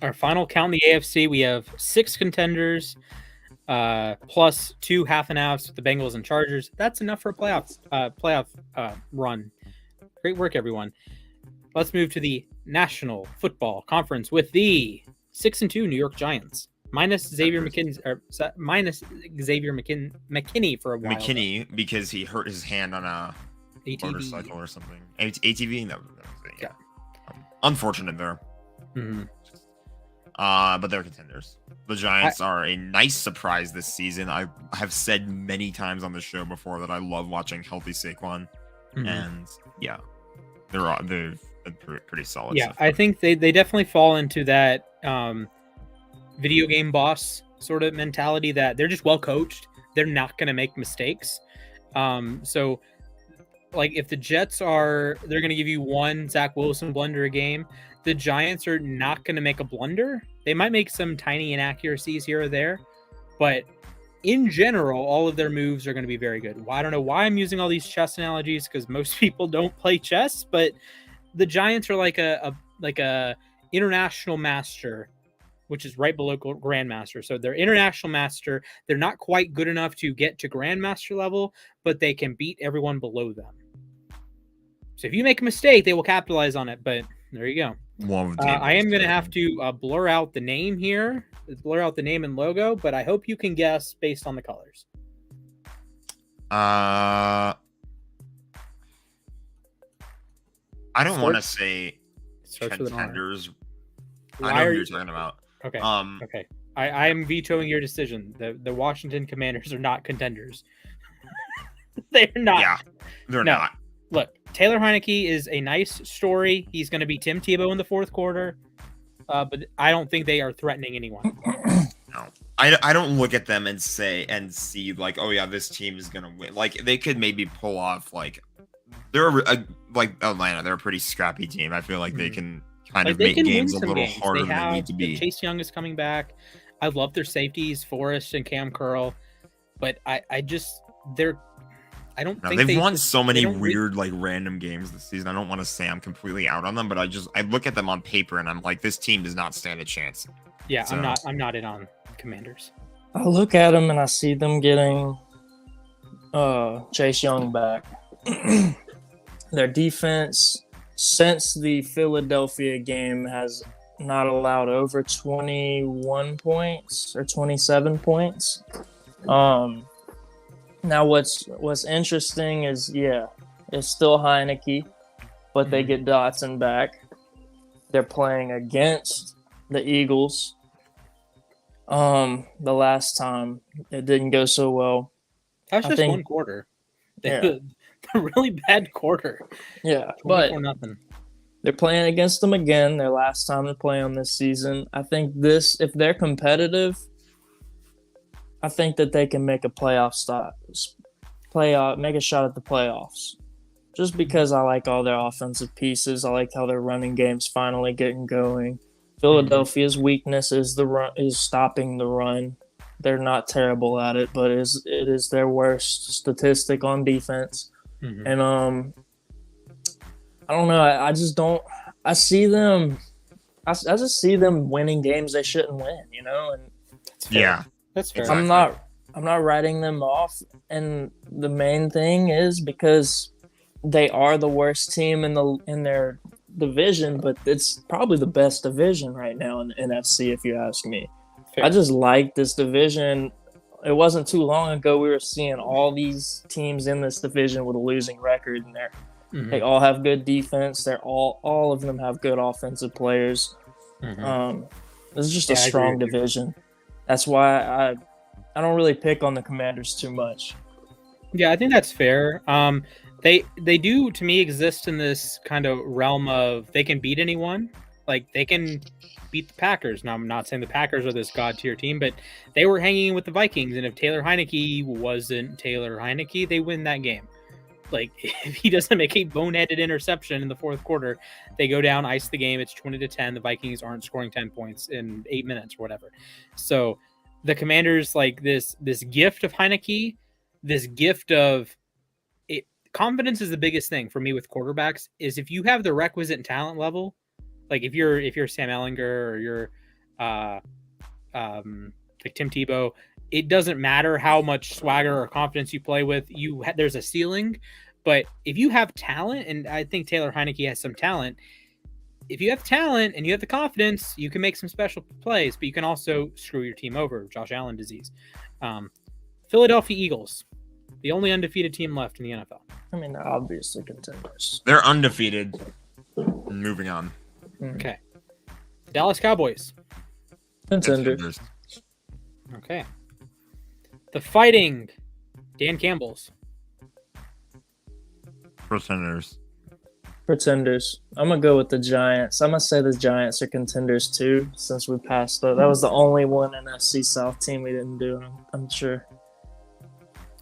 Our final count in the AFC, we have 6 contenders, plus 2 half and halves with the Bengals and Chargers. That's enough for a playoff run. Great work, everyone. Let's move to the National Football Conference with the 6-2 New York Giants, minus Xavier McKinney for a while. McKinney, because he hurt his hand on a motorcycle or something. ATV? No. Yeah. Unfortunate there. Mm-hmm. But they're contenders. The Giants are a nice surprise this season. I have said many times on the show before that I love watching healthy Saquon, and yeah, they've been pretty solid. Yeah, so far. I think they definitely fall into that video game boss sort of mentality that they're just well coached. They're not going to make mistakes. So, like, if the Jets they're going to give you one Zach Wilson blunder a game. The Giants are not going to make a blunder. They might make some tiny inaccuracies here or there, but in general, all of their moves are going to be very good. I don't know why I'm using all these chess analogies because most people don't play chess, but the Giants are like a international master, which is right below grandmaster. So they're international master. They're not quite good enough to get to grandmaster level, but they can beat everyone below them. So if you make a mistake, they will capitalize on it. But there you go. one of the I am going to have to blur out the name here, blur out the name and logo, but I hope you can guess based on the colors. I don't want to say Starts with an R. Contenders. Why I know are who you- you're talking about. Okay. Um, Okay. I am vetoing your decision. The Washington Commanders are not Contenders. They're not. yeah, they're No. not. Look, Taylor Heineke is a nice story. He's going to be Tim Tebow in the fourth quarter, but I don't think they are threatening anyone. No, I don't look at them and see like, oh yeah, this team is gonna win. Like they could maybe pull off like like Atlanta. They're a pretty scrappy team. I feel like they can kind Like, of they make can win games a some little games. harder They than they have need to be. Chase Young is coming back. I love their safeties, Forrest and Cam Curl, but I just I don't No, think they've won so many don't re- weird, like random games this season. I don't want to say I'm completely out on them, but I look at them on paper and I'm like, this team does not stand a chance. Yeah, So- I'm not in on Commanders. I look at them and I see them getting Chase Young back. Their defense since the Philadelphia game has not allowed over 21 points or 27 points. Now what's interesting is it's still Heineke, but they get Dotson back. They're playing against the Eagles. The last time it didn't go so well. That's I just think- one quarter. Yeah. A really bad quarter. Yeah, but 24-0. they're playing against them again. Their last time to play on this season. I think if they're competitive, I think that they can make a playoff stop, make a shot at the playoffs. Just because I like all their offensive pieces, I like how their running game's finally getting going. Philadelphia's weakness is stopping the run. They're not terrible at it, but it is their worst statistic on defense. Mhm. And I don't know. I just don't. I see them. I just see them winning games they shouldn't win. And That's fair. Yeah, That's fair. Exactly. I'm not writing them off. And the main thing is because they are the worst team in their division, but it's probably the best division right now in the NFC, if you ask me. Fair. I just like this division. It wasn't too long ago we were seeing all these teams in this division with a losing record, and Mhm. they all have good defense. They're all of them have good offensive players. Mhm. This is just Yeah, a I agree strong with you. division. That's why I don't really pick on the Commanders too much. Yeah, I think that's fair. They do to me exist in this kind of realm of they can beat anyone. Like they can beat the Packers. Now I'm not saying the Packers are this god tier team, but they were hanging with the Vikings, and if Taylor Heineke wasn't Taylor Heineke, they win that game. Like if he doesn't make a boneheaded interception in the fourth quarter, they go down, ice the game. It's 20-10. The Vikings aren't scoring 10 points in 8 minutes or whatever. So the Commanders, like this gift of Heineke, this gift of it. Confidence is the biggest thing for me with quarterbacks. Is if you have the requisite talent level, like if you're Sam Ehlinger or you're like Tim Tebow, it doesn't matter how much swagger or confidence you play with. There's a ceiling, but if you have talent, and I think Taylor Heineke has some talent. If you have talent and you have the confidence, you can make some special plays, but you can also screw your team over. Josh Allen disease. Philadelphia Eagles, the only undefeated team left in the NFL. I mean, they're obviously Contenders. they're undefeated. Moving on. Okay. The Dallas Cowboys. Contenders. Okay. The Fighting Dan Campbell's. Pretenders. Pretenders. I'm gonna go with the Giants. I'm gonna say the Giants are contenders too, since we passed that. That was the only one NFC South team we didn't do. I'm sure.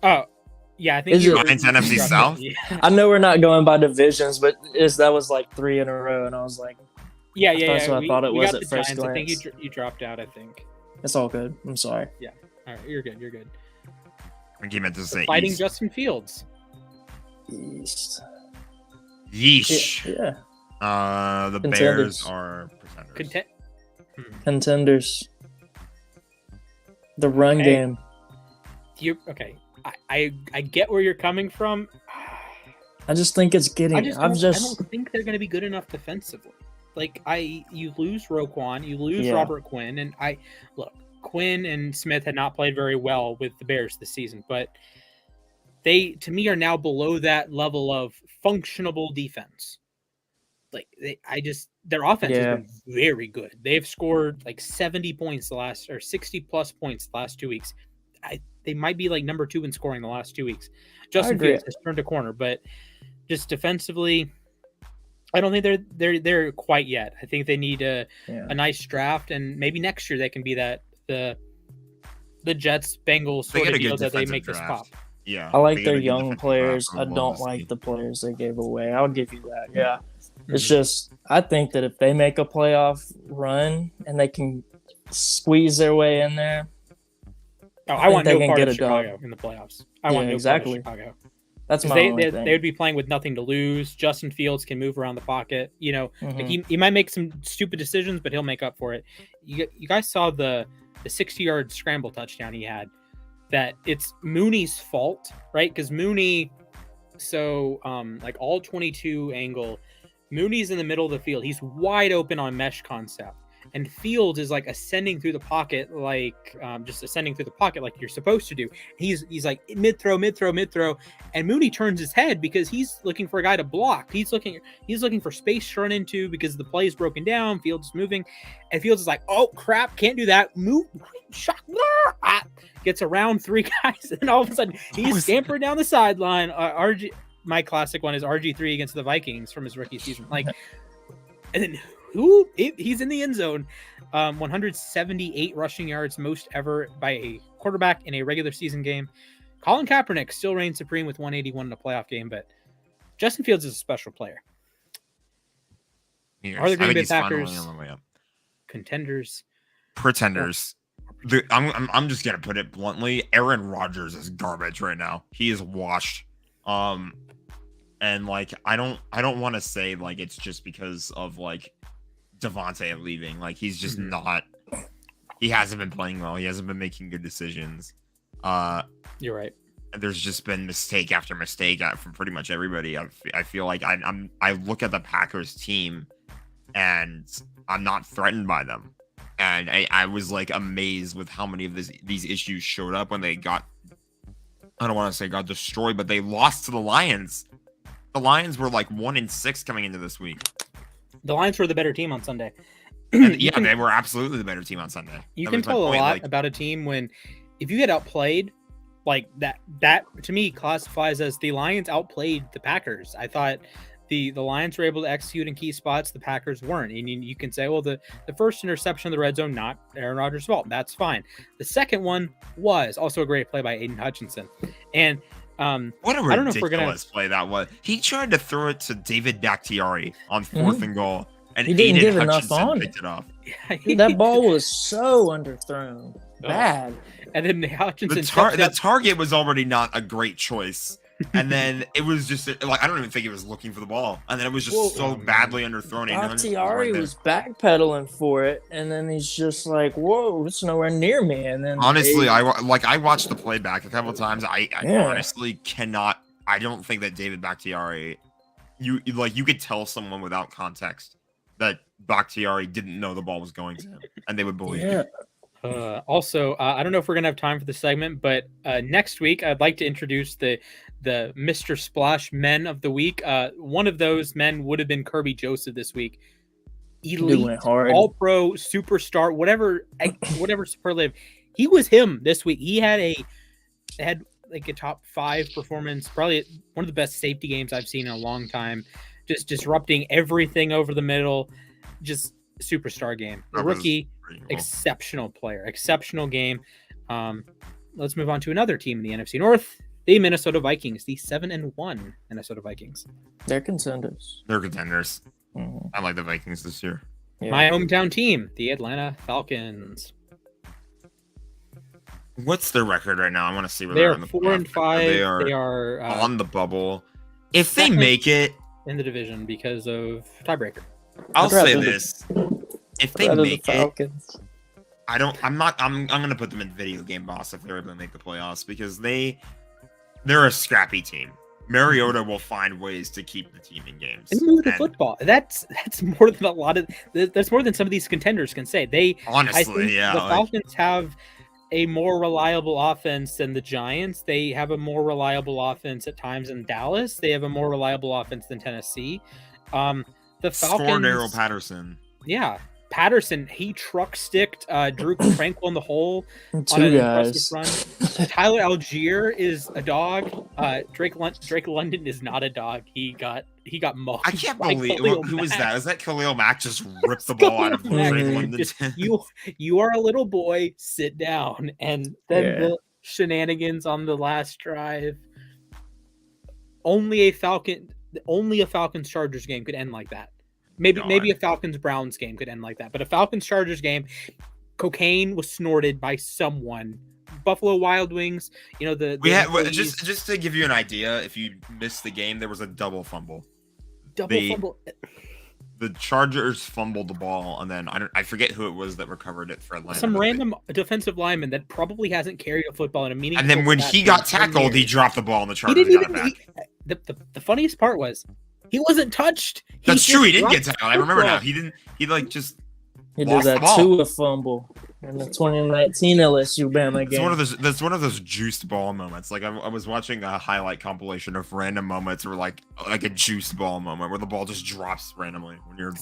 Oh, yeah, I think Is you it- Giants NFC South? Yeah, I know we're not going by divisions, but that was like 3 in a row, and I was like, yeah. That's what I thought it we was got at the first Giants. I think glance. you dropped out. I think. it's all good. I'm sorry. All right, you're good. You're good. I think he meant to say Fighting East. Justin Fields. East. Yeesh. Yeah. The Contenders. Bears are pretenders. Contenders. The run Okay. game. Okay. I get where you're coming from. I just think it's getting. I don't think they're going to be good enough defensively. Like you lose Roquan, you lose Yeah. Robert Quinn, and Quinn and Smith had not played very well with the Bears this season, but they, to me, are now below that level of functionable defense. Like their offense has been very good. They've scored like 70 points 60 plus points the last 2 weeks. They might be like number 2 in scoring the last 2 weeks. Justin Fields has turned a corner, but just defensively, I don't think they're quite yet. I think they need a nice draft, and maybe next year they can be that the Jets Bengals sort of deal that they make this pop. Yeah, I like their young players. I don't like the players they gave away. I'll give you that. Yeah. It's just, I think that if they make a playoff run and they can squeeze their way in there, I want no part of Chicago in the playoffs. I want no part of Chicago. That's my only thing. They would be playing with nothing to lose. Justin Fields can move around the pocket. You know, like he might make some stupid decisions, but he'll make up for it. You guys saw the 60-yard scramble touchdown he had. That it's Mooney's fault, right? Because Mooney, like all 22 angle, Mooney's in the middle of the field. He's wide open on mesh concept. And Fields is like ascending through the pocket, like just ascending through the pocket like you're supposed to do. He's like mid throw, and Mooney turns his head because he's looking for a guy to block. He's looking for space to run into because the play is broken down. Fields is moving, and Fields is like, oh crap, can't do that. Move, shot, gets around 3 guys, and all of a sudden he's scampering down the sideline. My classic one is RG3 against the Vikings from his rookie season. Like, and then he's in the end zone. 178 rushing yards, most ever by a quarterback in a regular season game. Colin Kaepernick still reigns supreme with 181 in a playoff game, but Justin Fields is a special player. Yes. Are the Green Bay Packers contenders? Pretenders. I'm just gonna put it bluntly. Aaron Rodgers is garbage right now. He is washed. And like I don't want to say like it's just because of like Devontae leaving. Like he's just not. He hasn't been playing well. He hasn't been making good decisions. You're right. There's just been mistake after mistake from pretty much everybody. I feel like I look at the Packers team, and I'm not threatened by them. And I was like amazed with how many of these issues showed up when they got. I don't want to say got destroyed, but they lost to the Lions. The Lions were like 1-6 coming into this week. The Lions were the better team on Sunday. They were absolutely the better team on Sunday. You can tell a lot about a team when, if you get outplayed, like that to me classifies as the Lions outplayed the Packers. I thought the Lions were able to execute in key spots. The Packers weren't. And you can say, well, the first interception of the red zone, not Aaron Rodgers' fault. That's fine. The second one was also a great play by Aiden Hutchinson. And what a ridiculous play that was. He tried to throw it to David Bakhtiari on 4th and goal, and he didn't give enough Hutchinson on picked it off. Dude, that ball was so underthrown. Bad. And then Hutchinson the target was already not a great choice. And then it was just like I don't even think he was looking for the ball. And then it was just so badly underthrown. Bakhtiari was backpedaling for it, and then he's just like, "Whoa, it's nowhere near me." And then honestly, I watched the playback a couple of times. I honestly cannot. I don't think that David Bakhtiari, you could tell someone without context that Bakhtiari didn't know the ball was going to him, and they would believe it. Also, I don't know if we're gonna have time for this segment, but next week I'd like to introduce the Mr. Splash Men of the Week. One of those men would have been Kirby Joseph this week. Elite, all-pro, superstar, whatever superlative. He was him this week. He had like a top 5 performance, probably one of the best safety games I've seen in a long time. Just disrupting everything over the middle. Just superstar game. The rookie, exceptional player, exceptional game. Let's move on to another team in the NFC North, the Minnesota Vikings, the 7-1 Minnesota Vikings. They're contenders. Mm-hmm. I like the Vikings this year. Yeah. My hometown team, the Atlanta Falcons. What's their record right now? I want to see where they're on the 4-5. They are on the bubble. If they make it in the division because of tiebreaker. I'll say this: if they make it, I'm going to put them in video game boss if they're able to make the playoffs because they're a scrappy team. Mariota will find ways to keep the team in games. And move the football. That's more than a lot of. That's more than some of these contenders can say. Honestly, I think yeah. The Falcons have a more reliable offense than the Giants. They have a more reliable offense at times than Dallas. They have a more reliable offense than Tennessee. The Falcons. Score Daryl Patterson. Yeah. Patterson, he truck sticked Drew Frankel in the hole on Two an guys. impressive run. Tyler Algier is a dog. Drake London is not a dog. He got mauled. I can't by believe Khalil who was Mack. that? Is that Khalil Mack just ripped the ball out of Khalil Drake Mack. London's Just, hand? you are a little boy. Sit down. And then the shenanigans on the last drive. Only a Falcons Chargers game could end like that. Maybe a Falcons Browns game could end like that, but a Falcons Chargers game, cocaine was snorted by someone. Buffalo Wild Wings, just to give you an idea, if you missed the game, there was a double fumble. Fumble. The Chargers fumbled the ball, and then I forget who it was that recovered it for Atlanta. Some random defensive lineman that probably hasn't carried a football in a meaningful. And then when he got tackled, he dropped the ball, and the Chargers got it back. The funniest part was he wasn't touched. That's true. He didn't get dropped tackled. I remember now. He didn't. He just. He did lost the that ball. Tua fumble in the 2019 LSU Bama It's game. that's one of those juiced ball moments. Like I was watching a highlight compilation of random moments where like a juiced ball moment where the ball just drops randomly when you're.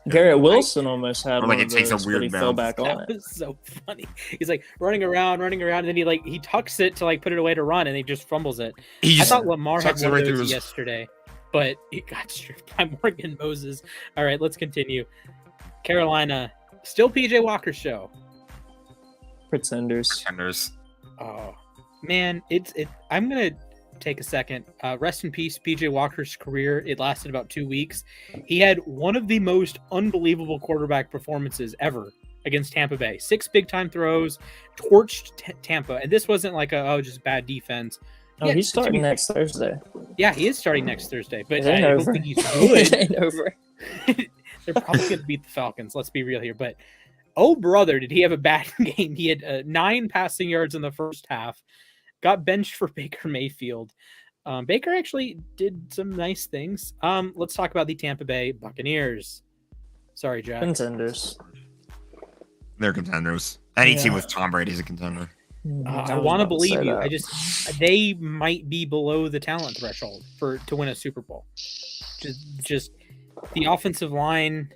Garrett Wilson almost had Or, one like, of it takes a those, but weird he fell bounce. back on That it. was so funny. He's like running around, and then he tucks it to like put it away to run, and he just fumbles it. He I just thought Lamar had tucks it one right of through those his- yesterday, but he got stripped by Morgan Moses. All right, let's continue. Carolina, still PJ Walker show. Pretenders. Contenders. Oh man, I'm gonna take a second. Rest in peace, PJ Walker's career. It lasted about 2 weeks. He had one of the most unbelievable quarterback performances ever against Tampa Bay. 6 big time throws, torched Tampa, and this wasn't like just bad defense. Oh, Yeah, he's starting next Thursday. Yeah, he is starting next Thursday, but It ain't I don't over. think he's It good. ain't over. They're probably going to beat the Falcons. Let's be real here. But, oh, brother, did he have a bad game. He had 9 passing yards in the first half. Got benched for Baker Mayfield. Baker actually did some nice things. Let's talk about the Tampa Bay Buccaneers. Sorry, Jack. Contenders. They're contenders. Any team Yeah. with Tom Brady is a contender. I want to believe you. They might be below the talent threshold to win a Super Bowl. Just the offensive line.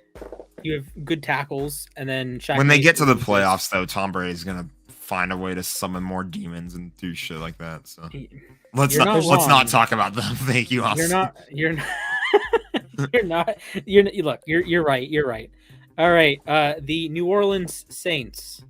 You have good tackles, and then Shaq When they get to the Mason- playoffs, though, Tom Brady's gonna find a way to summon more demons and do shit like that. So let's You're not not wrong. not talk about them. Thank you, Austin. You're not. You're right. You're right. All right. The New Orleans Saints.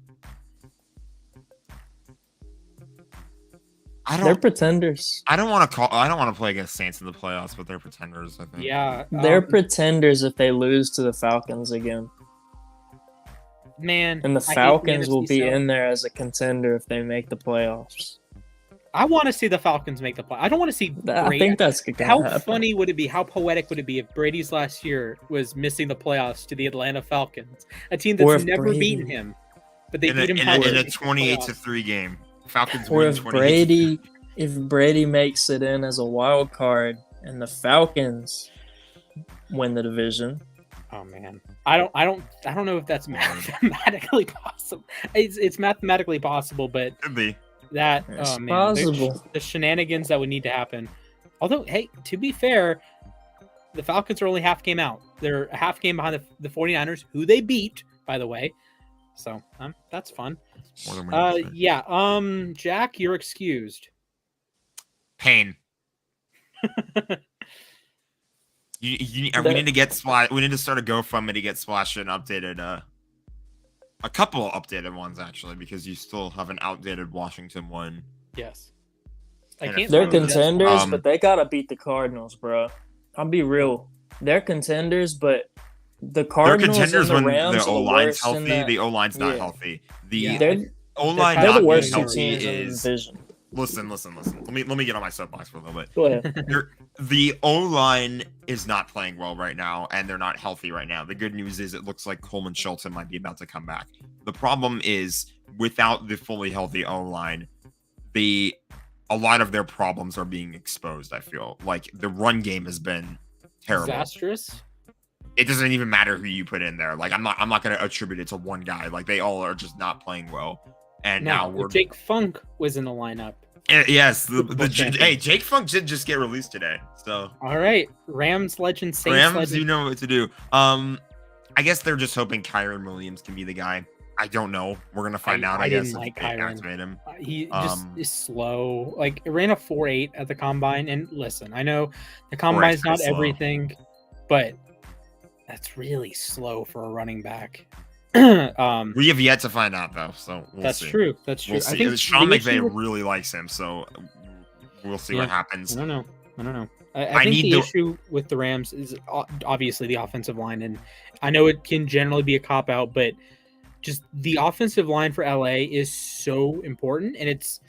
They're pretenders. I don't want to play against Saints in the playoffs, but they're pretenders. I think. Yeah. They're pretenders if they lose to the Falcons again. Man. And the I hate Falcons will NFC be South. in there as a contender if they make the playoffs. I want to see the Falcons make the play. I don't want to see I Brady. think that's gonna How happen. funny would it be? How poetic would it be if Brady's last year was missing the playoffs to the Atlanta Falcons, a team Or that's if never Brady- beaten him, but they In beat him a hard 28-3 game, Falcons Or win if 28. Brady makes it in as a wild card and the Falcons win the division. Oh man, I don't know if that's mathematically possible. It's mathematically possible, but Could be. that It's oh man, possible. the shenanigans that would need to happen. Although, hey, to be fair, the Falcons are only half game out. They're a half game behind the 49ers, who they beat, by the way. So that's fun. More than we need to say. Yeah. Jack, you're excused. Pain. We need to get Splash. We need to start a GoFundMe to get Splash and updated. A couple of updated ones actually, because you still have an outdated Washington one. Yes. I And can't. They're remember the- contenders, but they gotta beat the Cardinals, bro. I'll be real. They're contenders, but the They're Cardinals contenders and when the Rams the are the O line's worst in healthy. that. The O line's not Yeah. healthy. Yeah. They're O line they're the not being worst two healthy teams in the is. division. Listen. Let me get on my soapbox for a little bit. Go ahead. The O line is not playing well right now, and they're not healthy right now. The good news is it looks like Coleman Shelton might be about to come back. The problem is without the fully healthy O line, the a lot of their problems are being exposed. I feel like the run game has been terrible. Disastrous. It doesn't even matter who you put in there. Like I'm not going to attribute it to one guy. Like they all are just not playing well. And now we're Jake Funk was in the lineup. Yes, hey, Jake Funk did just get released today. So all right, Rams legend, Saints Rams, legend. you know what to do. I guess they're just hoping Kyron Williams can be the guy. I don't know. We're gonna find out. I guess didn't like if they Kyron. activate him. He just is slow. Like it ran a 4.8 at the combine. And listen, I know the combine's not slow. everything, but that's really slow for a running back. We have yet to find out though, so that's see. true. That's true. We'll see. I think Sean McVay really likes him, so we'll see what happens. I don't know. I think the issue with the Rams is obviously the offensive line, and I know it can generally be a cop out, but just the offensive line for LA is so important, and it's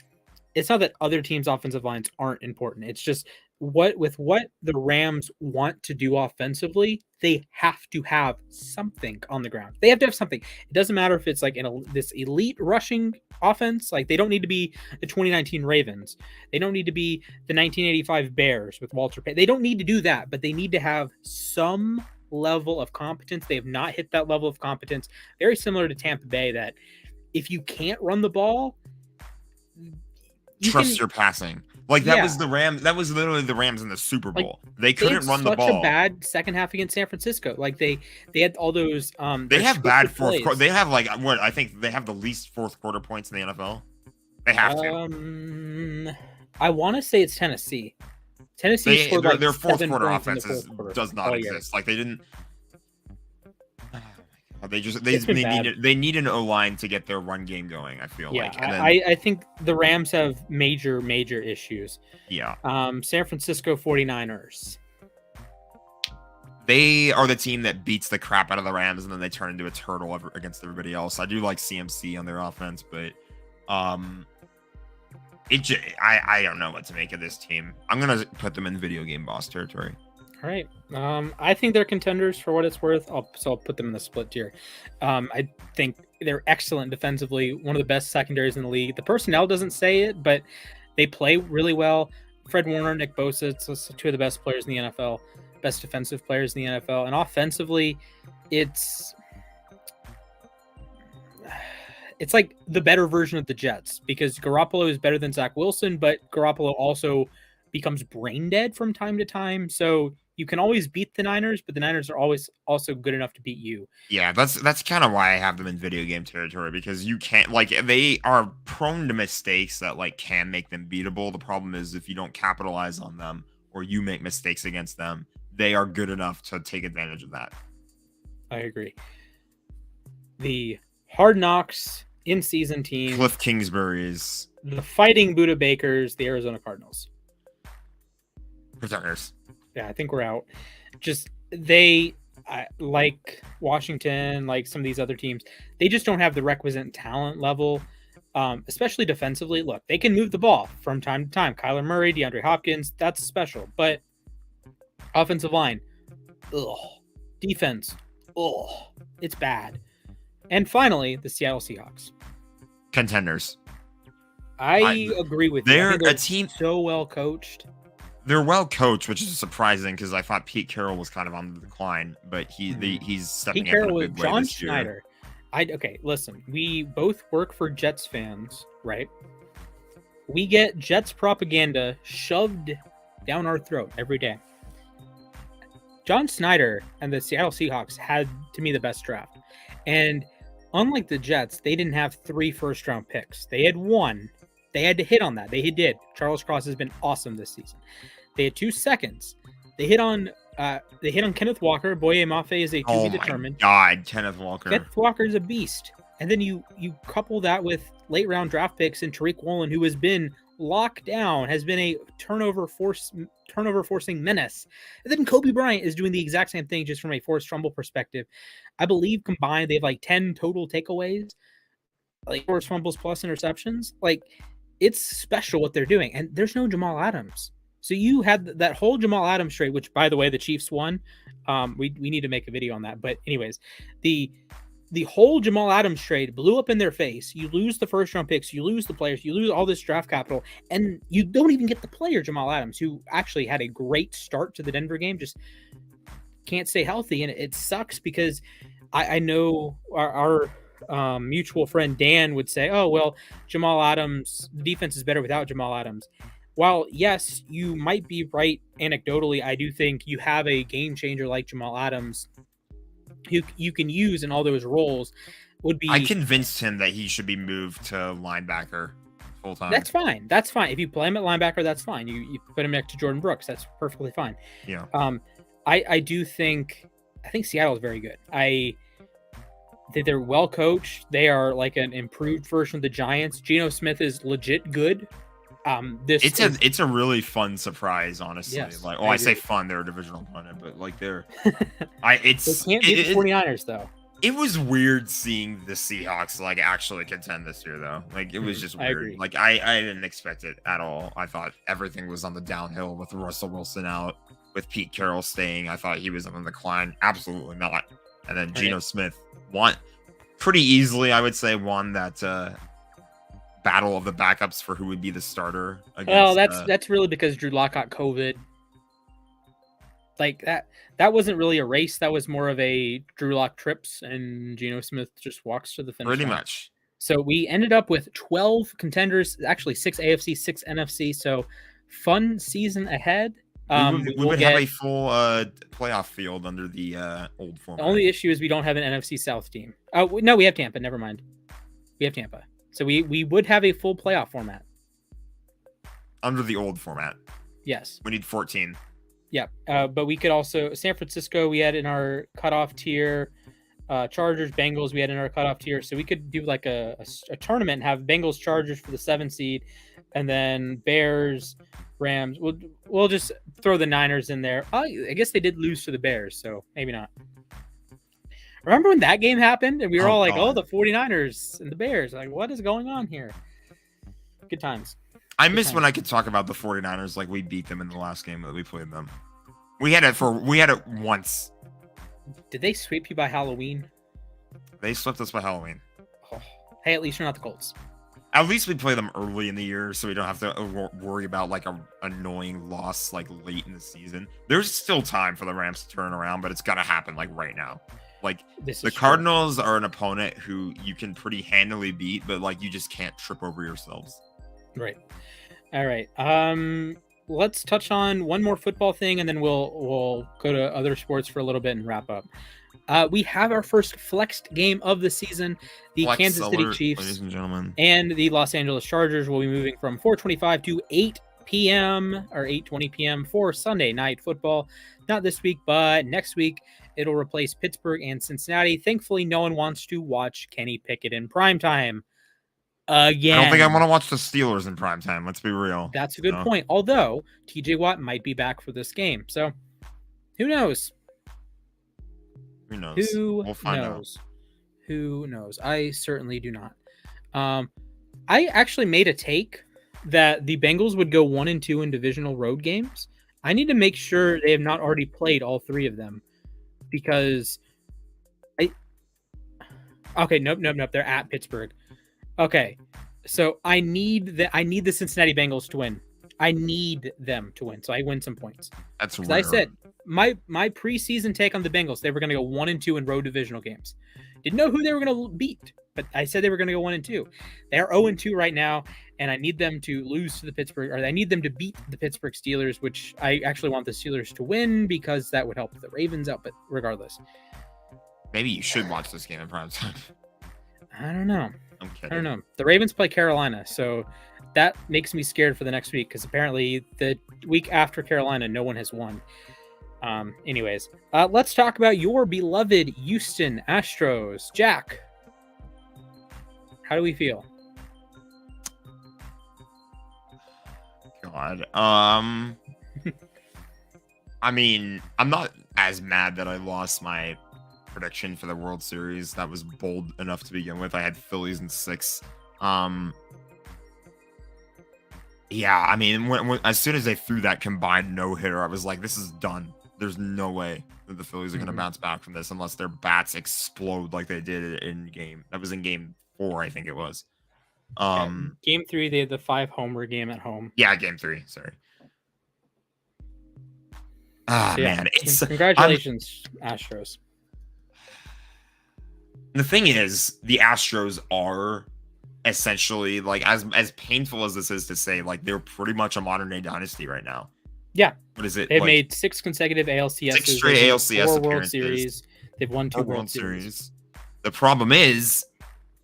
not that other teams' offensive lines aren't important. It's just what the Rams want to do offensively, they have to have something on the ground. They have to have something. It doesn't matter if it's like this elite rushing offense. Like they don't need to be the 2019 Ravens. They don't need to be the 1985 Bears with Walter Payton. They don't need to do that, but they need to have some level of competence. They have not hit that level of competence. Very similar to Tampa Bay, that if you can't run the ball, trust your passing. Like that was the Rams. That was literally the Rams in the Super Bowl. Like, they couldn't run the ball. Such a bad second half against San Francisco. Like they had all those. They have bad fourth quarter. They have like what I think they have the least fourth quarter points in the NFL. They have to. I want to say it's Tennessee. Tennessee scored like their fourth quarter offense does not exist. Like they didn't. They need an O-line to get their run game going, I feel like. And then, I think the Rams have major issues. Yeah. San Francisco 49ers. They are the team that beats the crap out of the Rams, and then they turn into a turtle against everybody else. I do like CMC on their offense, but I don't know what to make of this team. I'm going to put them in video game boss territory. All right. I think they're contenders for what it's worth. I'll put them in the split tier. I think they're excellent defensively, one of the best secondaries in the league. The personnel doesn't say it, but they play really well. Fred Warner, Nick Bosa, it's two of the best players in the NFL, best defensive players in the NFL. And offensively, it's like the better version of the Jets, because Garoppolo is better than Zach Wilson, but Garoppolo also becomes brain dead from time to time. So you can always beat the Niners, but the Niners are always also good enough to beat you. Yeah, that's kind of why I have them in video game territory, because you can't, like, they are prone to mistakes that like can make them beatable. The problem is if you don't capitalize on them or you make mistakes against them, they are good enough to take advantage of that. I agree. The Hard Knocks in-season team, Cliff Kingsbury's, the Fighting Buda Bakers, the Arizona Cardinals. Contenders. Yeah, I think we're out. Just they, like Washington, like some of these other teams, they just don't have the requisite talent level, especially defensively. Look, they can move the ball from time to time. Kyler Murray, DeAndre Hopkins, that's special. But offensive line, defense, it's bad. And finally, the Seattle Seahawks. Contenders. I agree with you. They're a team so well coached. They're well coached, which is surprising because I thought Pete Carroll was kind of on the decline, but he's stepping up in a big way John this Schneider. year. Okay, listen, we both work for Jets fans, right? We get Jets propaganda shoved down our throat every day. John Schneider and the Seattle Seahawks had, to me, the best draft. And unlike the Jets, they didn't have 3 first-round picks. They had 1. They had to hit on that. They did. Charles Cross has been awesome this season. They had 2 seconds. They hit on Kenneth Walker. Boye Mafe is a to be determined. Oh my God, Kenneth Walker. Kenneth Walker is a beast. And then you couple that with late round draft picks and Tariq Woolen, who has been locked down, has been a turnover forcing menace. And then Kobe Bryant is doing the exact same thing, just from a forced fumble perspective. I believe combined they have like 10 total takeaways, like forced fumbles plus interceptions. Like, it's special what they're doing. And there's no Jamal Adams. So you had that whole Jamal Adams trade, which, by the way, the Chiefs won. We need to make a video on that. But anyways, the the whole Jamal Adams trade blew up in their face. You lose the first round picks, you lose the players, you lose all this draft capital, and you don't even get the player Jamal Adams, who actually had a great start to the Denver game, just can't stay healthy. And it sucks because I know our mutual friend Dan would say, oh, well, Jamal Adams, the defense is better without Jamal Adams. While, yes, you might be right anecdotally, I do think you have a game changer like Jamal Adams you can use in all those roles. Would be. I convinced him that he should be moved to linebacker full time. That's fine. That's fine. If you play him at linebacker, that's fine. You put him next to Jordan Brooks. That's perfectly fine. Yeah. I think Seattle is very good. They're well coached. They are like an improved version of the Giants. Geno Smith is legit good. It's a really fun surprise, honestly. Yes, like, I say fun, they're a divisional opponent, but like they're they can't beat the 49ers though. It was weird seeing the Seahawks like actually contend this year though. Like it was just weird. I agree. Like I didn't expect it at all. I thought everything was on the downhill with Russell Wilson out, with Pete Carroll staying. I thought he was on the decline. Absolutely not. And then Geno Smith won pretty easily, I would say, won that battle of the backups for who would be the starter against, well, that's really because Drew Lock got COVID. Like that wasn't really a race. That was more of a Drew Lock trips, and Geno Smith just walks to the finish pretty line. much. So we ended up with 12 contenders, actually 6 AFC, 6 NFC. So fun season ahead. We would have a full playoff field under the old format. The only issue is we don't have an NFC South team. Oh no, we have Tampa. Never mind. We have Tampa. So we would have a full playoff format. Under the old format. Yes. We need 14. Yeah. But we could also, San Francisco, we had in our cutoff tier. Chargers, Bengals, we had in our cutoff tier. So we could do like a tournament and have Bengals, Chargers for the 7 seed. And then Bears, Rams. We'll just throw the Niners in there. I guess they did lose to the Bears, so maybe not. Remember when that game happened and we were all like, God. Oh, the 49ers and the Bears. Like, what is going on here? Good times. I miss when I could talk about the 49ers like we beat them in the last game that we played them. We had it once. Did they sweep you by Halloween? They swept us by Halloween. Oh. Hey, at least you're not the Colts. At least we play them early in the year, so we don't have to worry about like a annoying loss like late in the season. There's still time for the Rams to turn around, but it's gotta happen like right now. Like the Cardinals are an opponent who you can pretty handily beat, but like you just can't trip over yourselves. Right. All right. Let's touch on one more football thing, and then we'll go to other sports for a little bit and wrap up. We have our first flexed game of the season. The Kansas City Chiefs, ladies and gentlemen, and the Los Angeles Chargers will be moving from 4:25 to 8 p.m. or 8:20 p.m. for Sunday night football. Not this week, but next week it'll replace Pittsburgh and Cincinnati. Thankfully, no one wants to watch Kenny Pickett in primetime again. I don't think I want to watch the Steelers in primetime. Let's be real. That's a good point. Although TJ Watt might be back for this game, so who knows? Who knows? We'll find out. Who knows? I certainly do not. I actually made a take that the Bengals would go 1-2 in divisional road games. I need to make sure they have not already played all 3 of them, because nope. They're at Pittsburgh. Okay, so I need the Cincinnati Bengals to win. I need them to win, so I win some points. That's rare. I said my preseason take on the Bengals, they were going to go 1-2 in road divisional games. Didn't know who they were going to beat, but I said they were going to go 1-2. They are 0-2 right now, and I need them to lose to the Pittsburgh, or I need them to beat the Pittsburgh Steelers, which I actually want the Steelers to win because that would help the Ravens out. But regardless, maybe you should watch this game in primetime. I don't know. I'm kidding. I don't know. The Ravens play Carolina, so that makes me scared for the next week because apparently the week after Carolina, no one has won. Anyways, let's talk about your beloved Houston Astros. Jack, how do we feel? God. I mean, I'm not as mad that I lost my prediction for the World Series. That was bold enough to begin with. I had Phillies in 6. Yeah, I mean, when as soon as they threw that combined no-hitter, I was like, this is done. there's no way that the Phillies are going to bounce back from this unless their bats explode like they did in game. That was in game 4, I think it was. Game 3, they had the 5-homer game at home. Yeah, game 3. Sorry. Ah, man. Congratulations, Astros. The thing is, the Astros are essentially, like, as painful as this is to say, like, they're pretty much a modern day dynasty right now. Yeah. What is it? They've made 6 consecutive ALCSs. 6 straight ALCS 4 appearances. World Series. They've won 2 World Series. The problem is,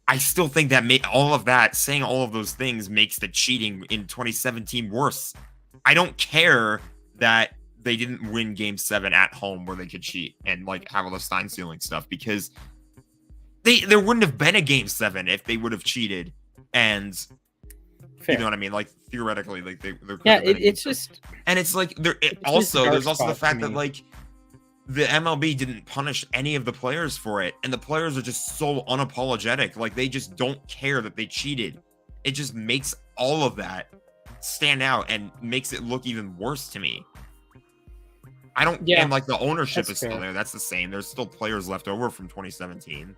I still think that all of that, saying all of those things, makes the cheating in 2017 worse. I don't care that they didn't win Game 7 at home where they could cheat and like have all the Stein ceiling stuff, because there wouldn't have been a Game 7 if they would have cheated. And Fair. you know what I mean? Like theoretically, like there it's just, and it's like there's also the fact that like the MLB didn't punish any of the players for it, and the players are just so unapologetic. Like they just don't care that they cheated. It just makes all of that stand out and makes it look even worse to me. I don't. Yeah, and like the ownership is still there. That's the same. There's still players left over from 2017.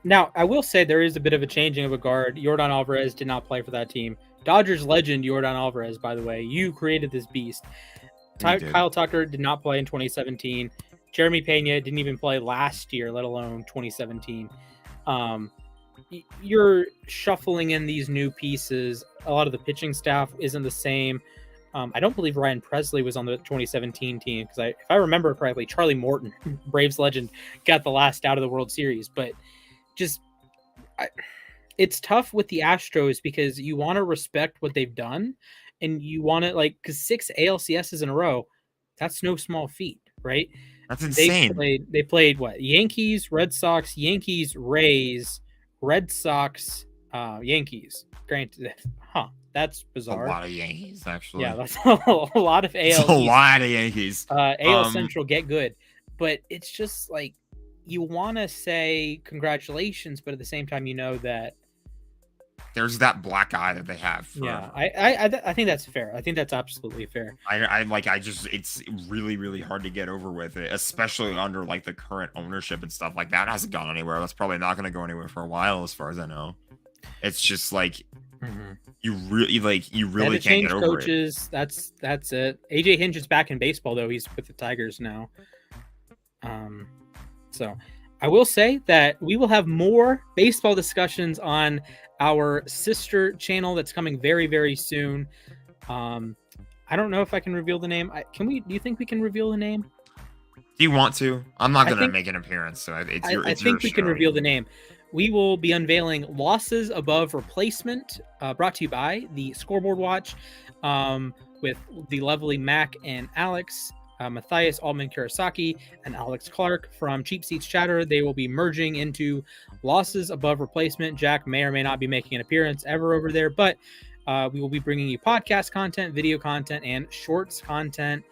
Now, I will say there is a bit of a changing of a guard. Yordan Alvarez did not play for that team. Dodgers legend Yordan Alvarez, by the way. You created this beast. Kyle Tucker did not play in 2017. Jeremy Pena didn't even play last year, let alone 2017. You're shuffling in these new pieces. A lot of the pitching staff isn't the same. I don't believe Ryan Presley was on the 2017 team because if I remember correctly, Charlie Morton, Braves legend, got the last out of the World Series. But it's tough with the Astros because you want to respect what they've done, and you want to because 6 ALCSs in a row, that's no small feat, right? That's insane. They played what? Yankees, Red Sox, Yankees, Rays, Red Sox, Yankees. Granted, that's bizarre. A lot of Yankees, actually. Yeah, that's a lot of AL. A lot of Yankees. AL Central, get good. But it's just like you want to say congratulations, but at the same time, you know that there's that black eye that they have. Yeah, I think that's fair. I think that's absolutely fair. It's really, really hard to get over with it, especially under like the current ownership and stuff like that. It hasn't gone anywhere. That's probably not going to go anywhere for a while, as far as I know. It's just like you really can't get over coaches. It. That's it. AJ Hinch is back in baseball though. He's with the Tigers now. So I will say that we will have more baseball discussions on our sister channel that's coming very, very soon. I don't know if I can reveal the name. Do you think we can reveal the name? Do you want to? I'm not going to make an appearance, so I think we can reveal the name. We will be unveiling Losses Above Replacement, brought to you by the Scoreboard Watch, with the lovely Mac and Alex, Matthias Altman-Kurosaki, and Alex Clark from Cheap Seats Chatter. They will be merging into Losses Above Replacement. Jack may or may not be making an appearance ever over there, but we will be bringing you podcast content, video content, and shorts content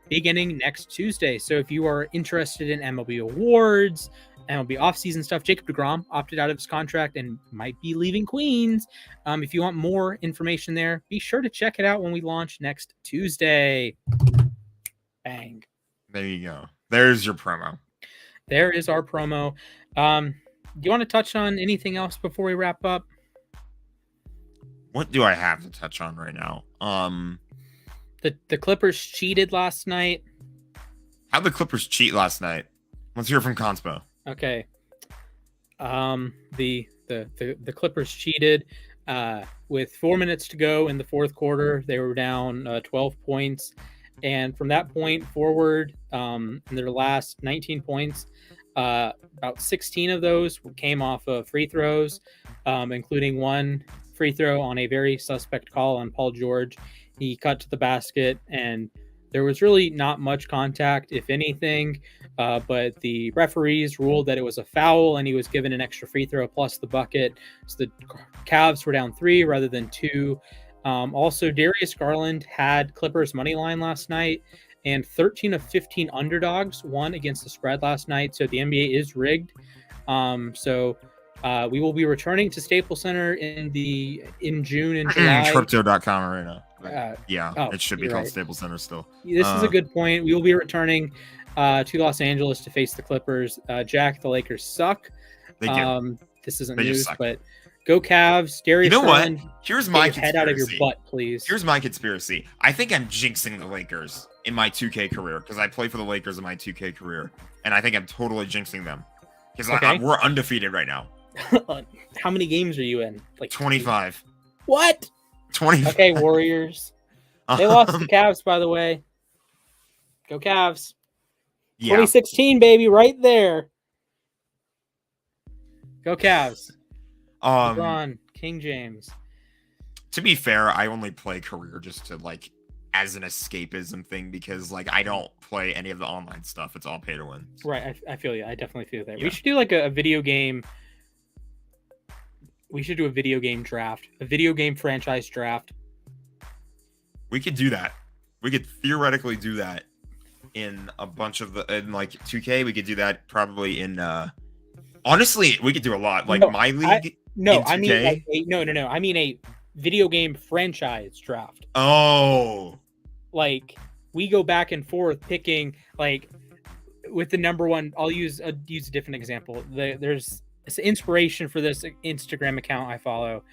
beginning next Tuesday. So if you are interested in MLB awards, MLB offseason stuff, Jacob deGrom opted out of his contract and might be leaving Queens. If you want more information there, be sure to check it out when we launch next Tuesday. Bang. There you go. There's your promo. There is our promo. Do you want to touch on anything else before we wrap up? What do I have to touch on right now? The Clippers cheated last night. How'd the Clippers cheat last night? Let's hear from Conspo. Okay. The Clippers cheated with 4 minutes to go in the fourth quarter. They were down 12 points. And from that point forward, in their last 19 points, about 16 of those came off of free throws, including one free throw on a very suspect call on Paul George. He cut to the basket, and there was really not much contact, if anything, but the referees ruled that it was a foul, and he was given an extra free throw plus the bucket. So the Cavs were down 3 rather than 2. Also, Darius Garland had Clippers money line last night, and 13 of 15 underdogs won against the spread last night. So the NBA is rigged. So we will be returning to Staples Center in June and July. Crypto.com right now. Yeah, oh, it should be you're called right. Staples Center still. This is a good point. We will be returning to Los Angeles to face the Clippers. Jack, the Lakers suck. They do. This isn't They just news, suck. but go Cavs. Darius You know what? Garland, Here's get my your head out of your conspiracy. butt, please. Here's my conspiracy. I think I'm jinxing the Lakers in my 2K career because I play for the Lakers in my 2K career, and I think I'm totally jinxing them because Okay. we're undefeated right now. How many games are you in? Like 25. What? 25. Okay, Warriors. They lost to the Cavs, by the way. Go Cavs. Yeah. 2016, baby, right there. Go Cavs. LeBron, King James. To be fair, I only play career just to like as an escapism thing because like I don't play any of the online stuff. It's all pay to win. Right, I feel you. I definitely feel that. Yeah. We should do like a video game. We should do a video game draft, a video game franchise draft. We could do that. We could theoretically do that in a bunch of the in like 2K. We could do that probably in honestly, we could do a lot. Like No, my league. I mean like no. I mean a video game franchise draft. Oh. Like we go back and forth picking like with the number one. I'll use a different example. There's it's inspiration for this Instagram account I follow.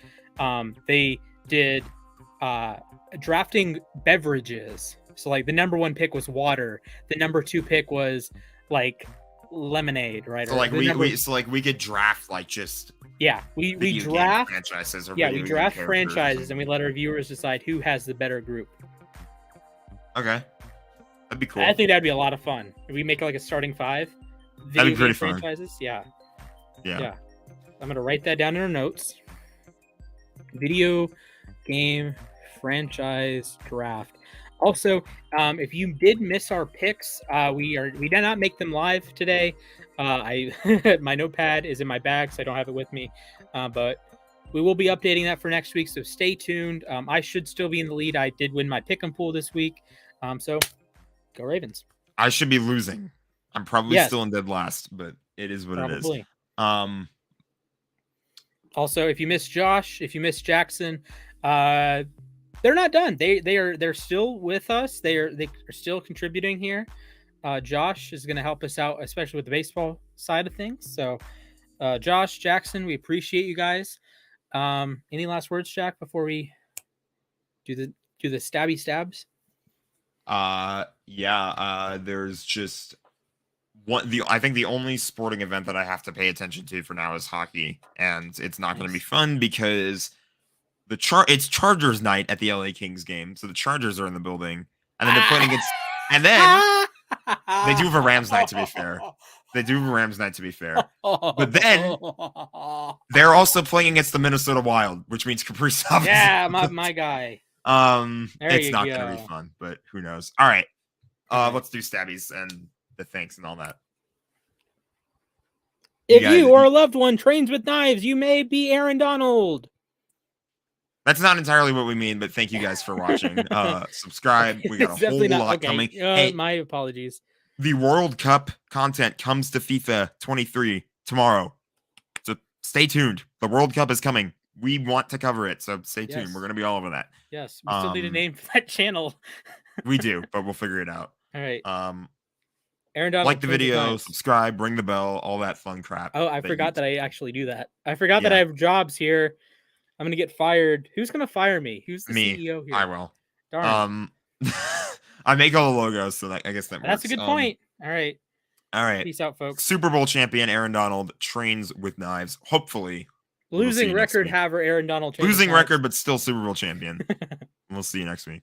They did drafting beverages. So like the number one pick was water. The number two pick was like lemonade, right? So like we could draft like just we video game draft franchises or we video game draft characters. franchises and we let our viewers decide who has the better group. Okay. That'd be cool. I think that'd be a lot of fun. If we make like a starting 5 That'd be pretty game fun. franchises. Yeah. Yeah. I'm gonna write that down in our notes. Video game franchise draft. Also, if you did miss our picks, we did not make them live today. My notepad is in my bag, so I don't have it with me. But we will be updating that for next week, so stay tuned. I should still be in the lead. I did win my pick 'em pool this week. So go Ravens. I should be losing. I'm probably Yes. still in dead last, but it is what it is. Probably. Also, if you miss Josh, if you miss Jackson, they're not done. They're still with us. They're still contributing here. Josh is going to help us out, especially with the baseball side of things. So, Josh, Jackson, we appreciate you guys. Any last words, Jack, before we do the stabby stabs? There's just I think the only sporting event that I have to pay attention to for now is hockey, and it's not going to be fun because it's Chargers night at the LA Kings game, so the Chargers are in the building, and then they're playing against, and then they do have a Rams night to be fair. They do have a Rams night to be fair, but then they're also playing against the Minnesota Wild, which means Kaprizov. Yeah, my guy. It's not going to be fun, but who knows? All right, let's do stabbies and the thanks and all that. If you or a loved one trains with knives, you may be Aaron Donald. That's not entirely what we mean, but thank you guys for watching. Subscribe. We got a whole lot coming. Hey, my apologies. The World Cup content comes to FIFA 23 tomorrow. So stay tuned. The World Cup is coming. We want to cover it, so stay tuned. Yes. We're going to be all over that. Yes, we still need a name for that channel. We do, but we'll figure it out. All right. Aaron Donald, like the video, subscribe, ring the bell, all that fun crap. Oh, I forgot that I actually do that. I forgot that I have jobs here. I'm gonna get fired. Who's gonna fire me? Who's the CEO here? I will. Darn. I make all the logos, so I guess that works. That's a good point. All right. Peace out, folks. Super Bowl champion Aaron Donald trains with knives. Hopefully, losing record haver Aaron Donald. Losing record, but still Super Bowl champion. We'll see you next week.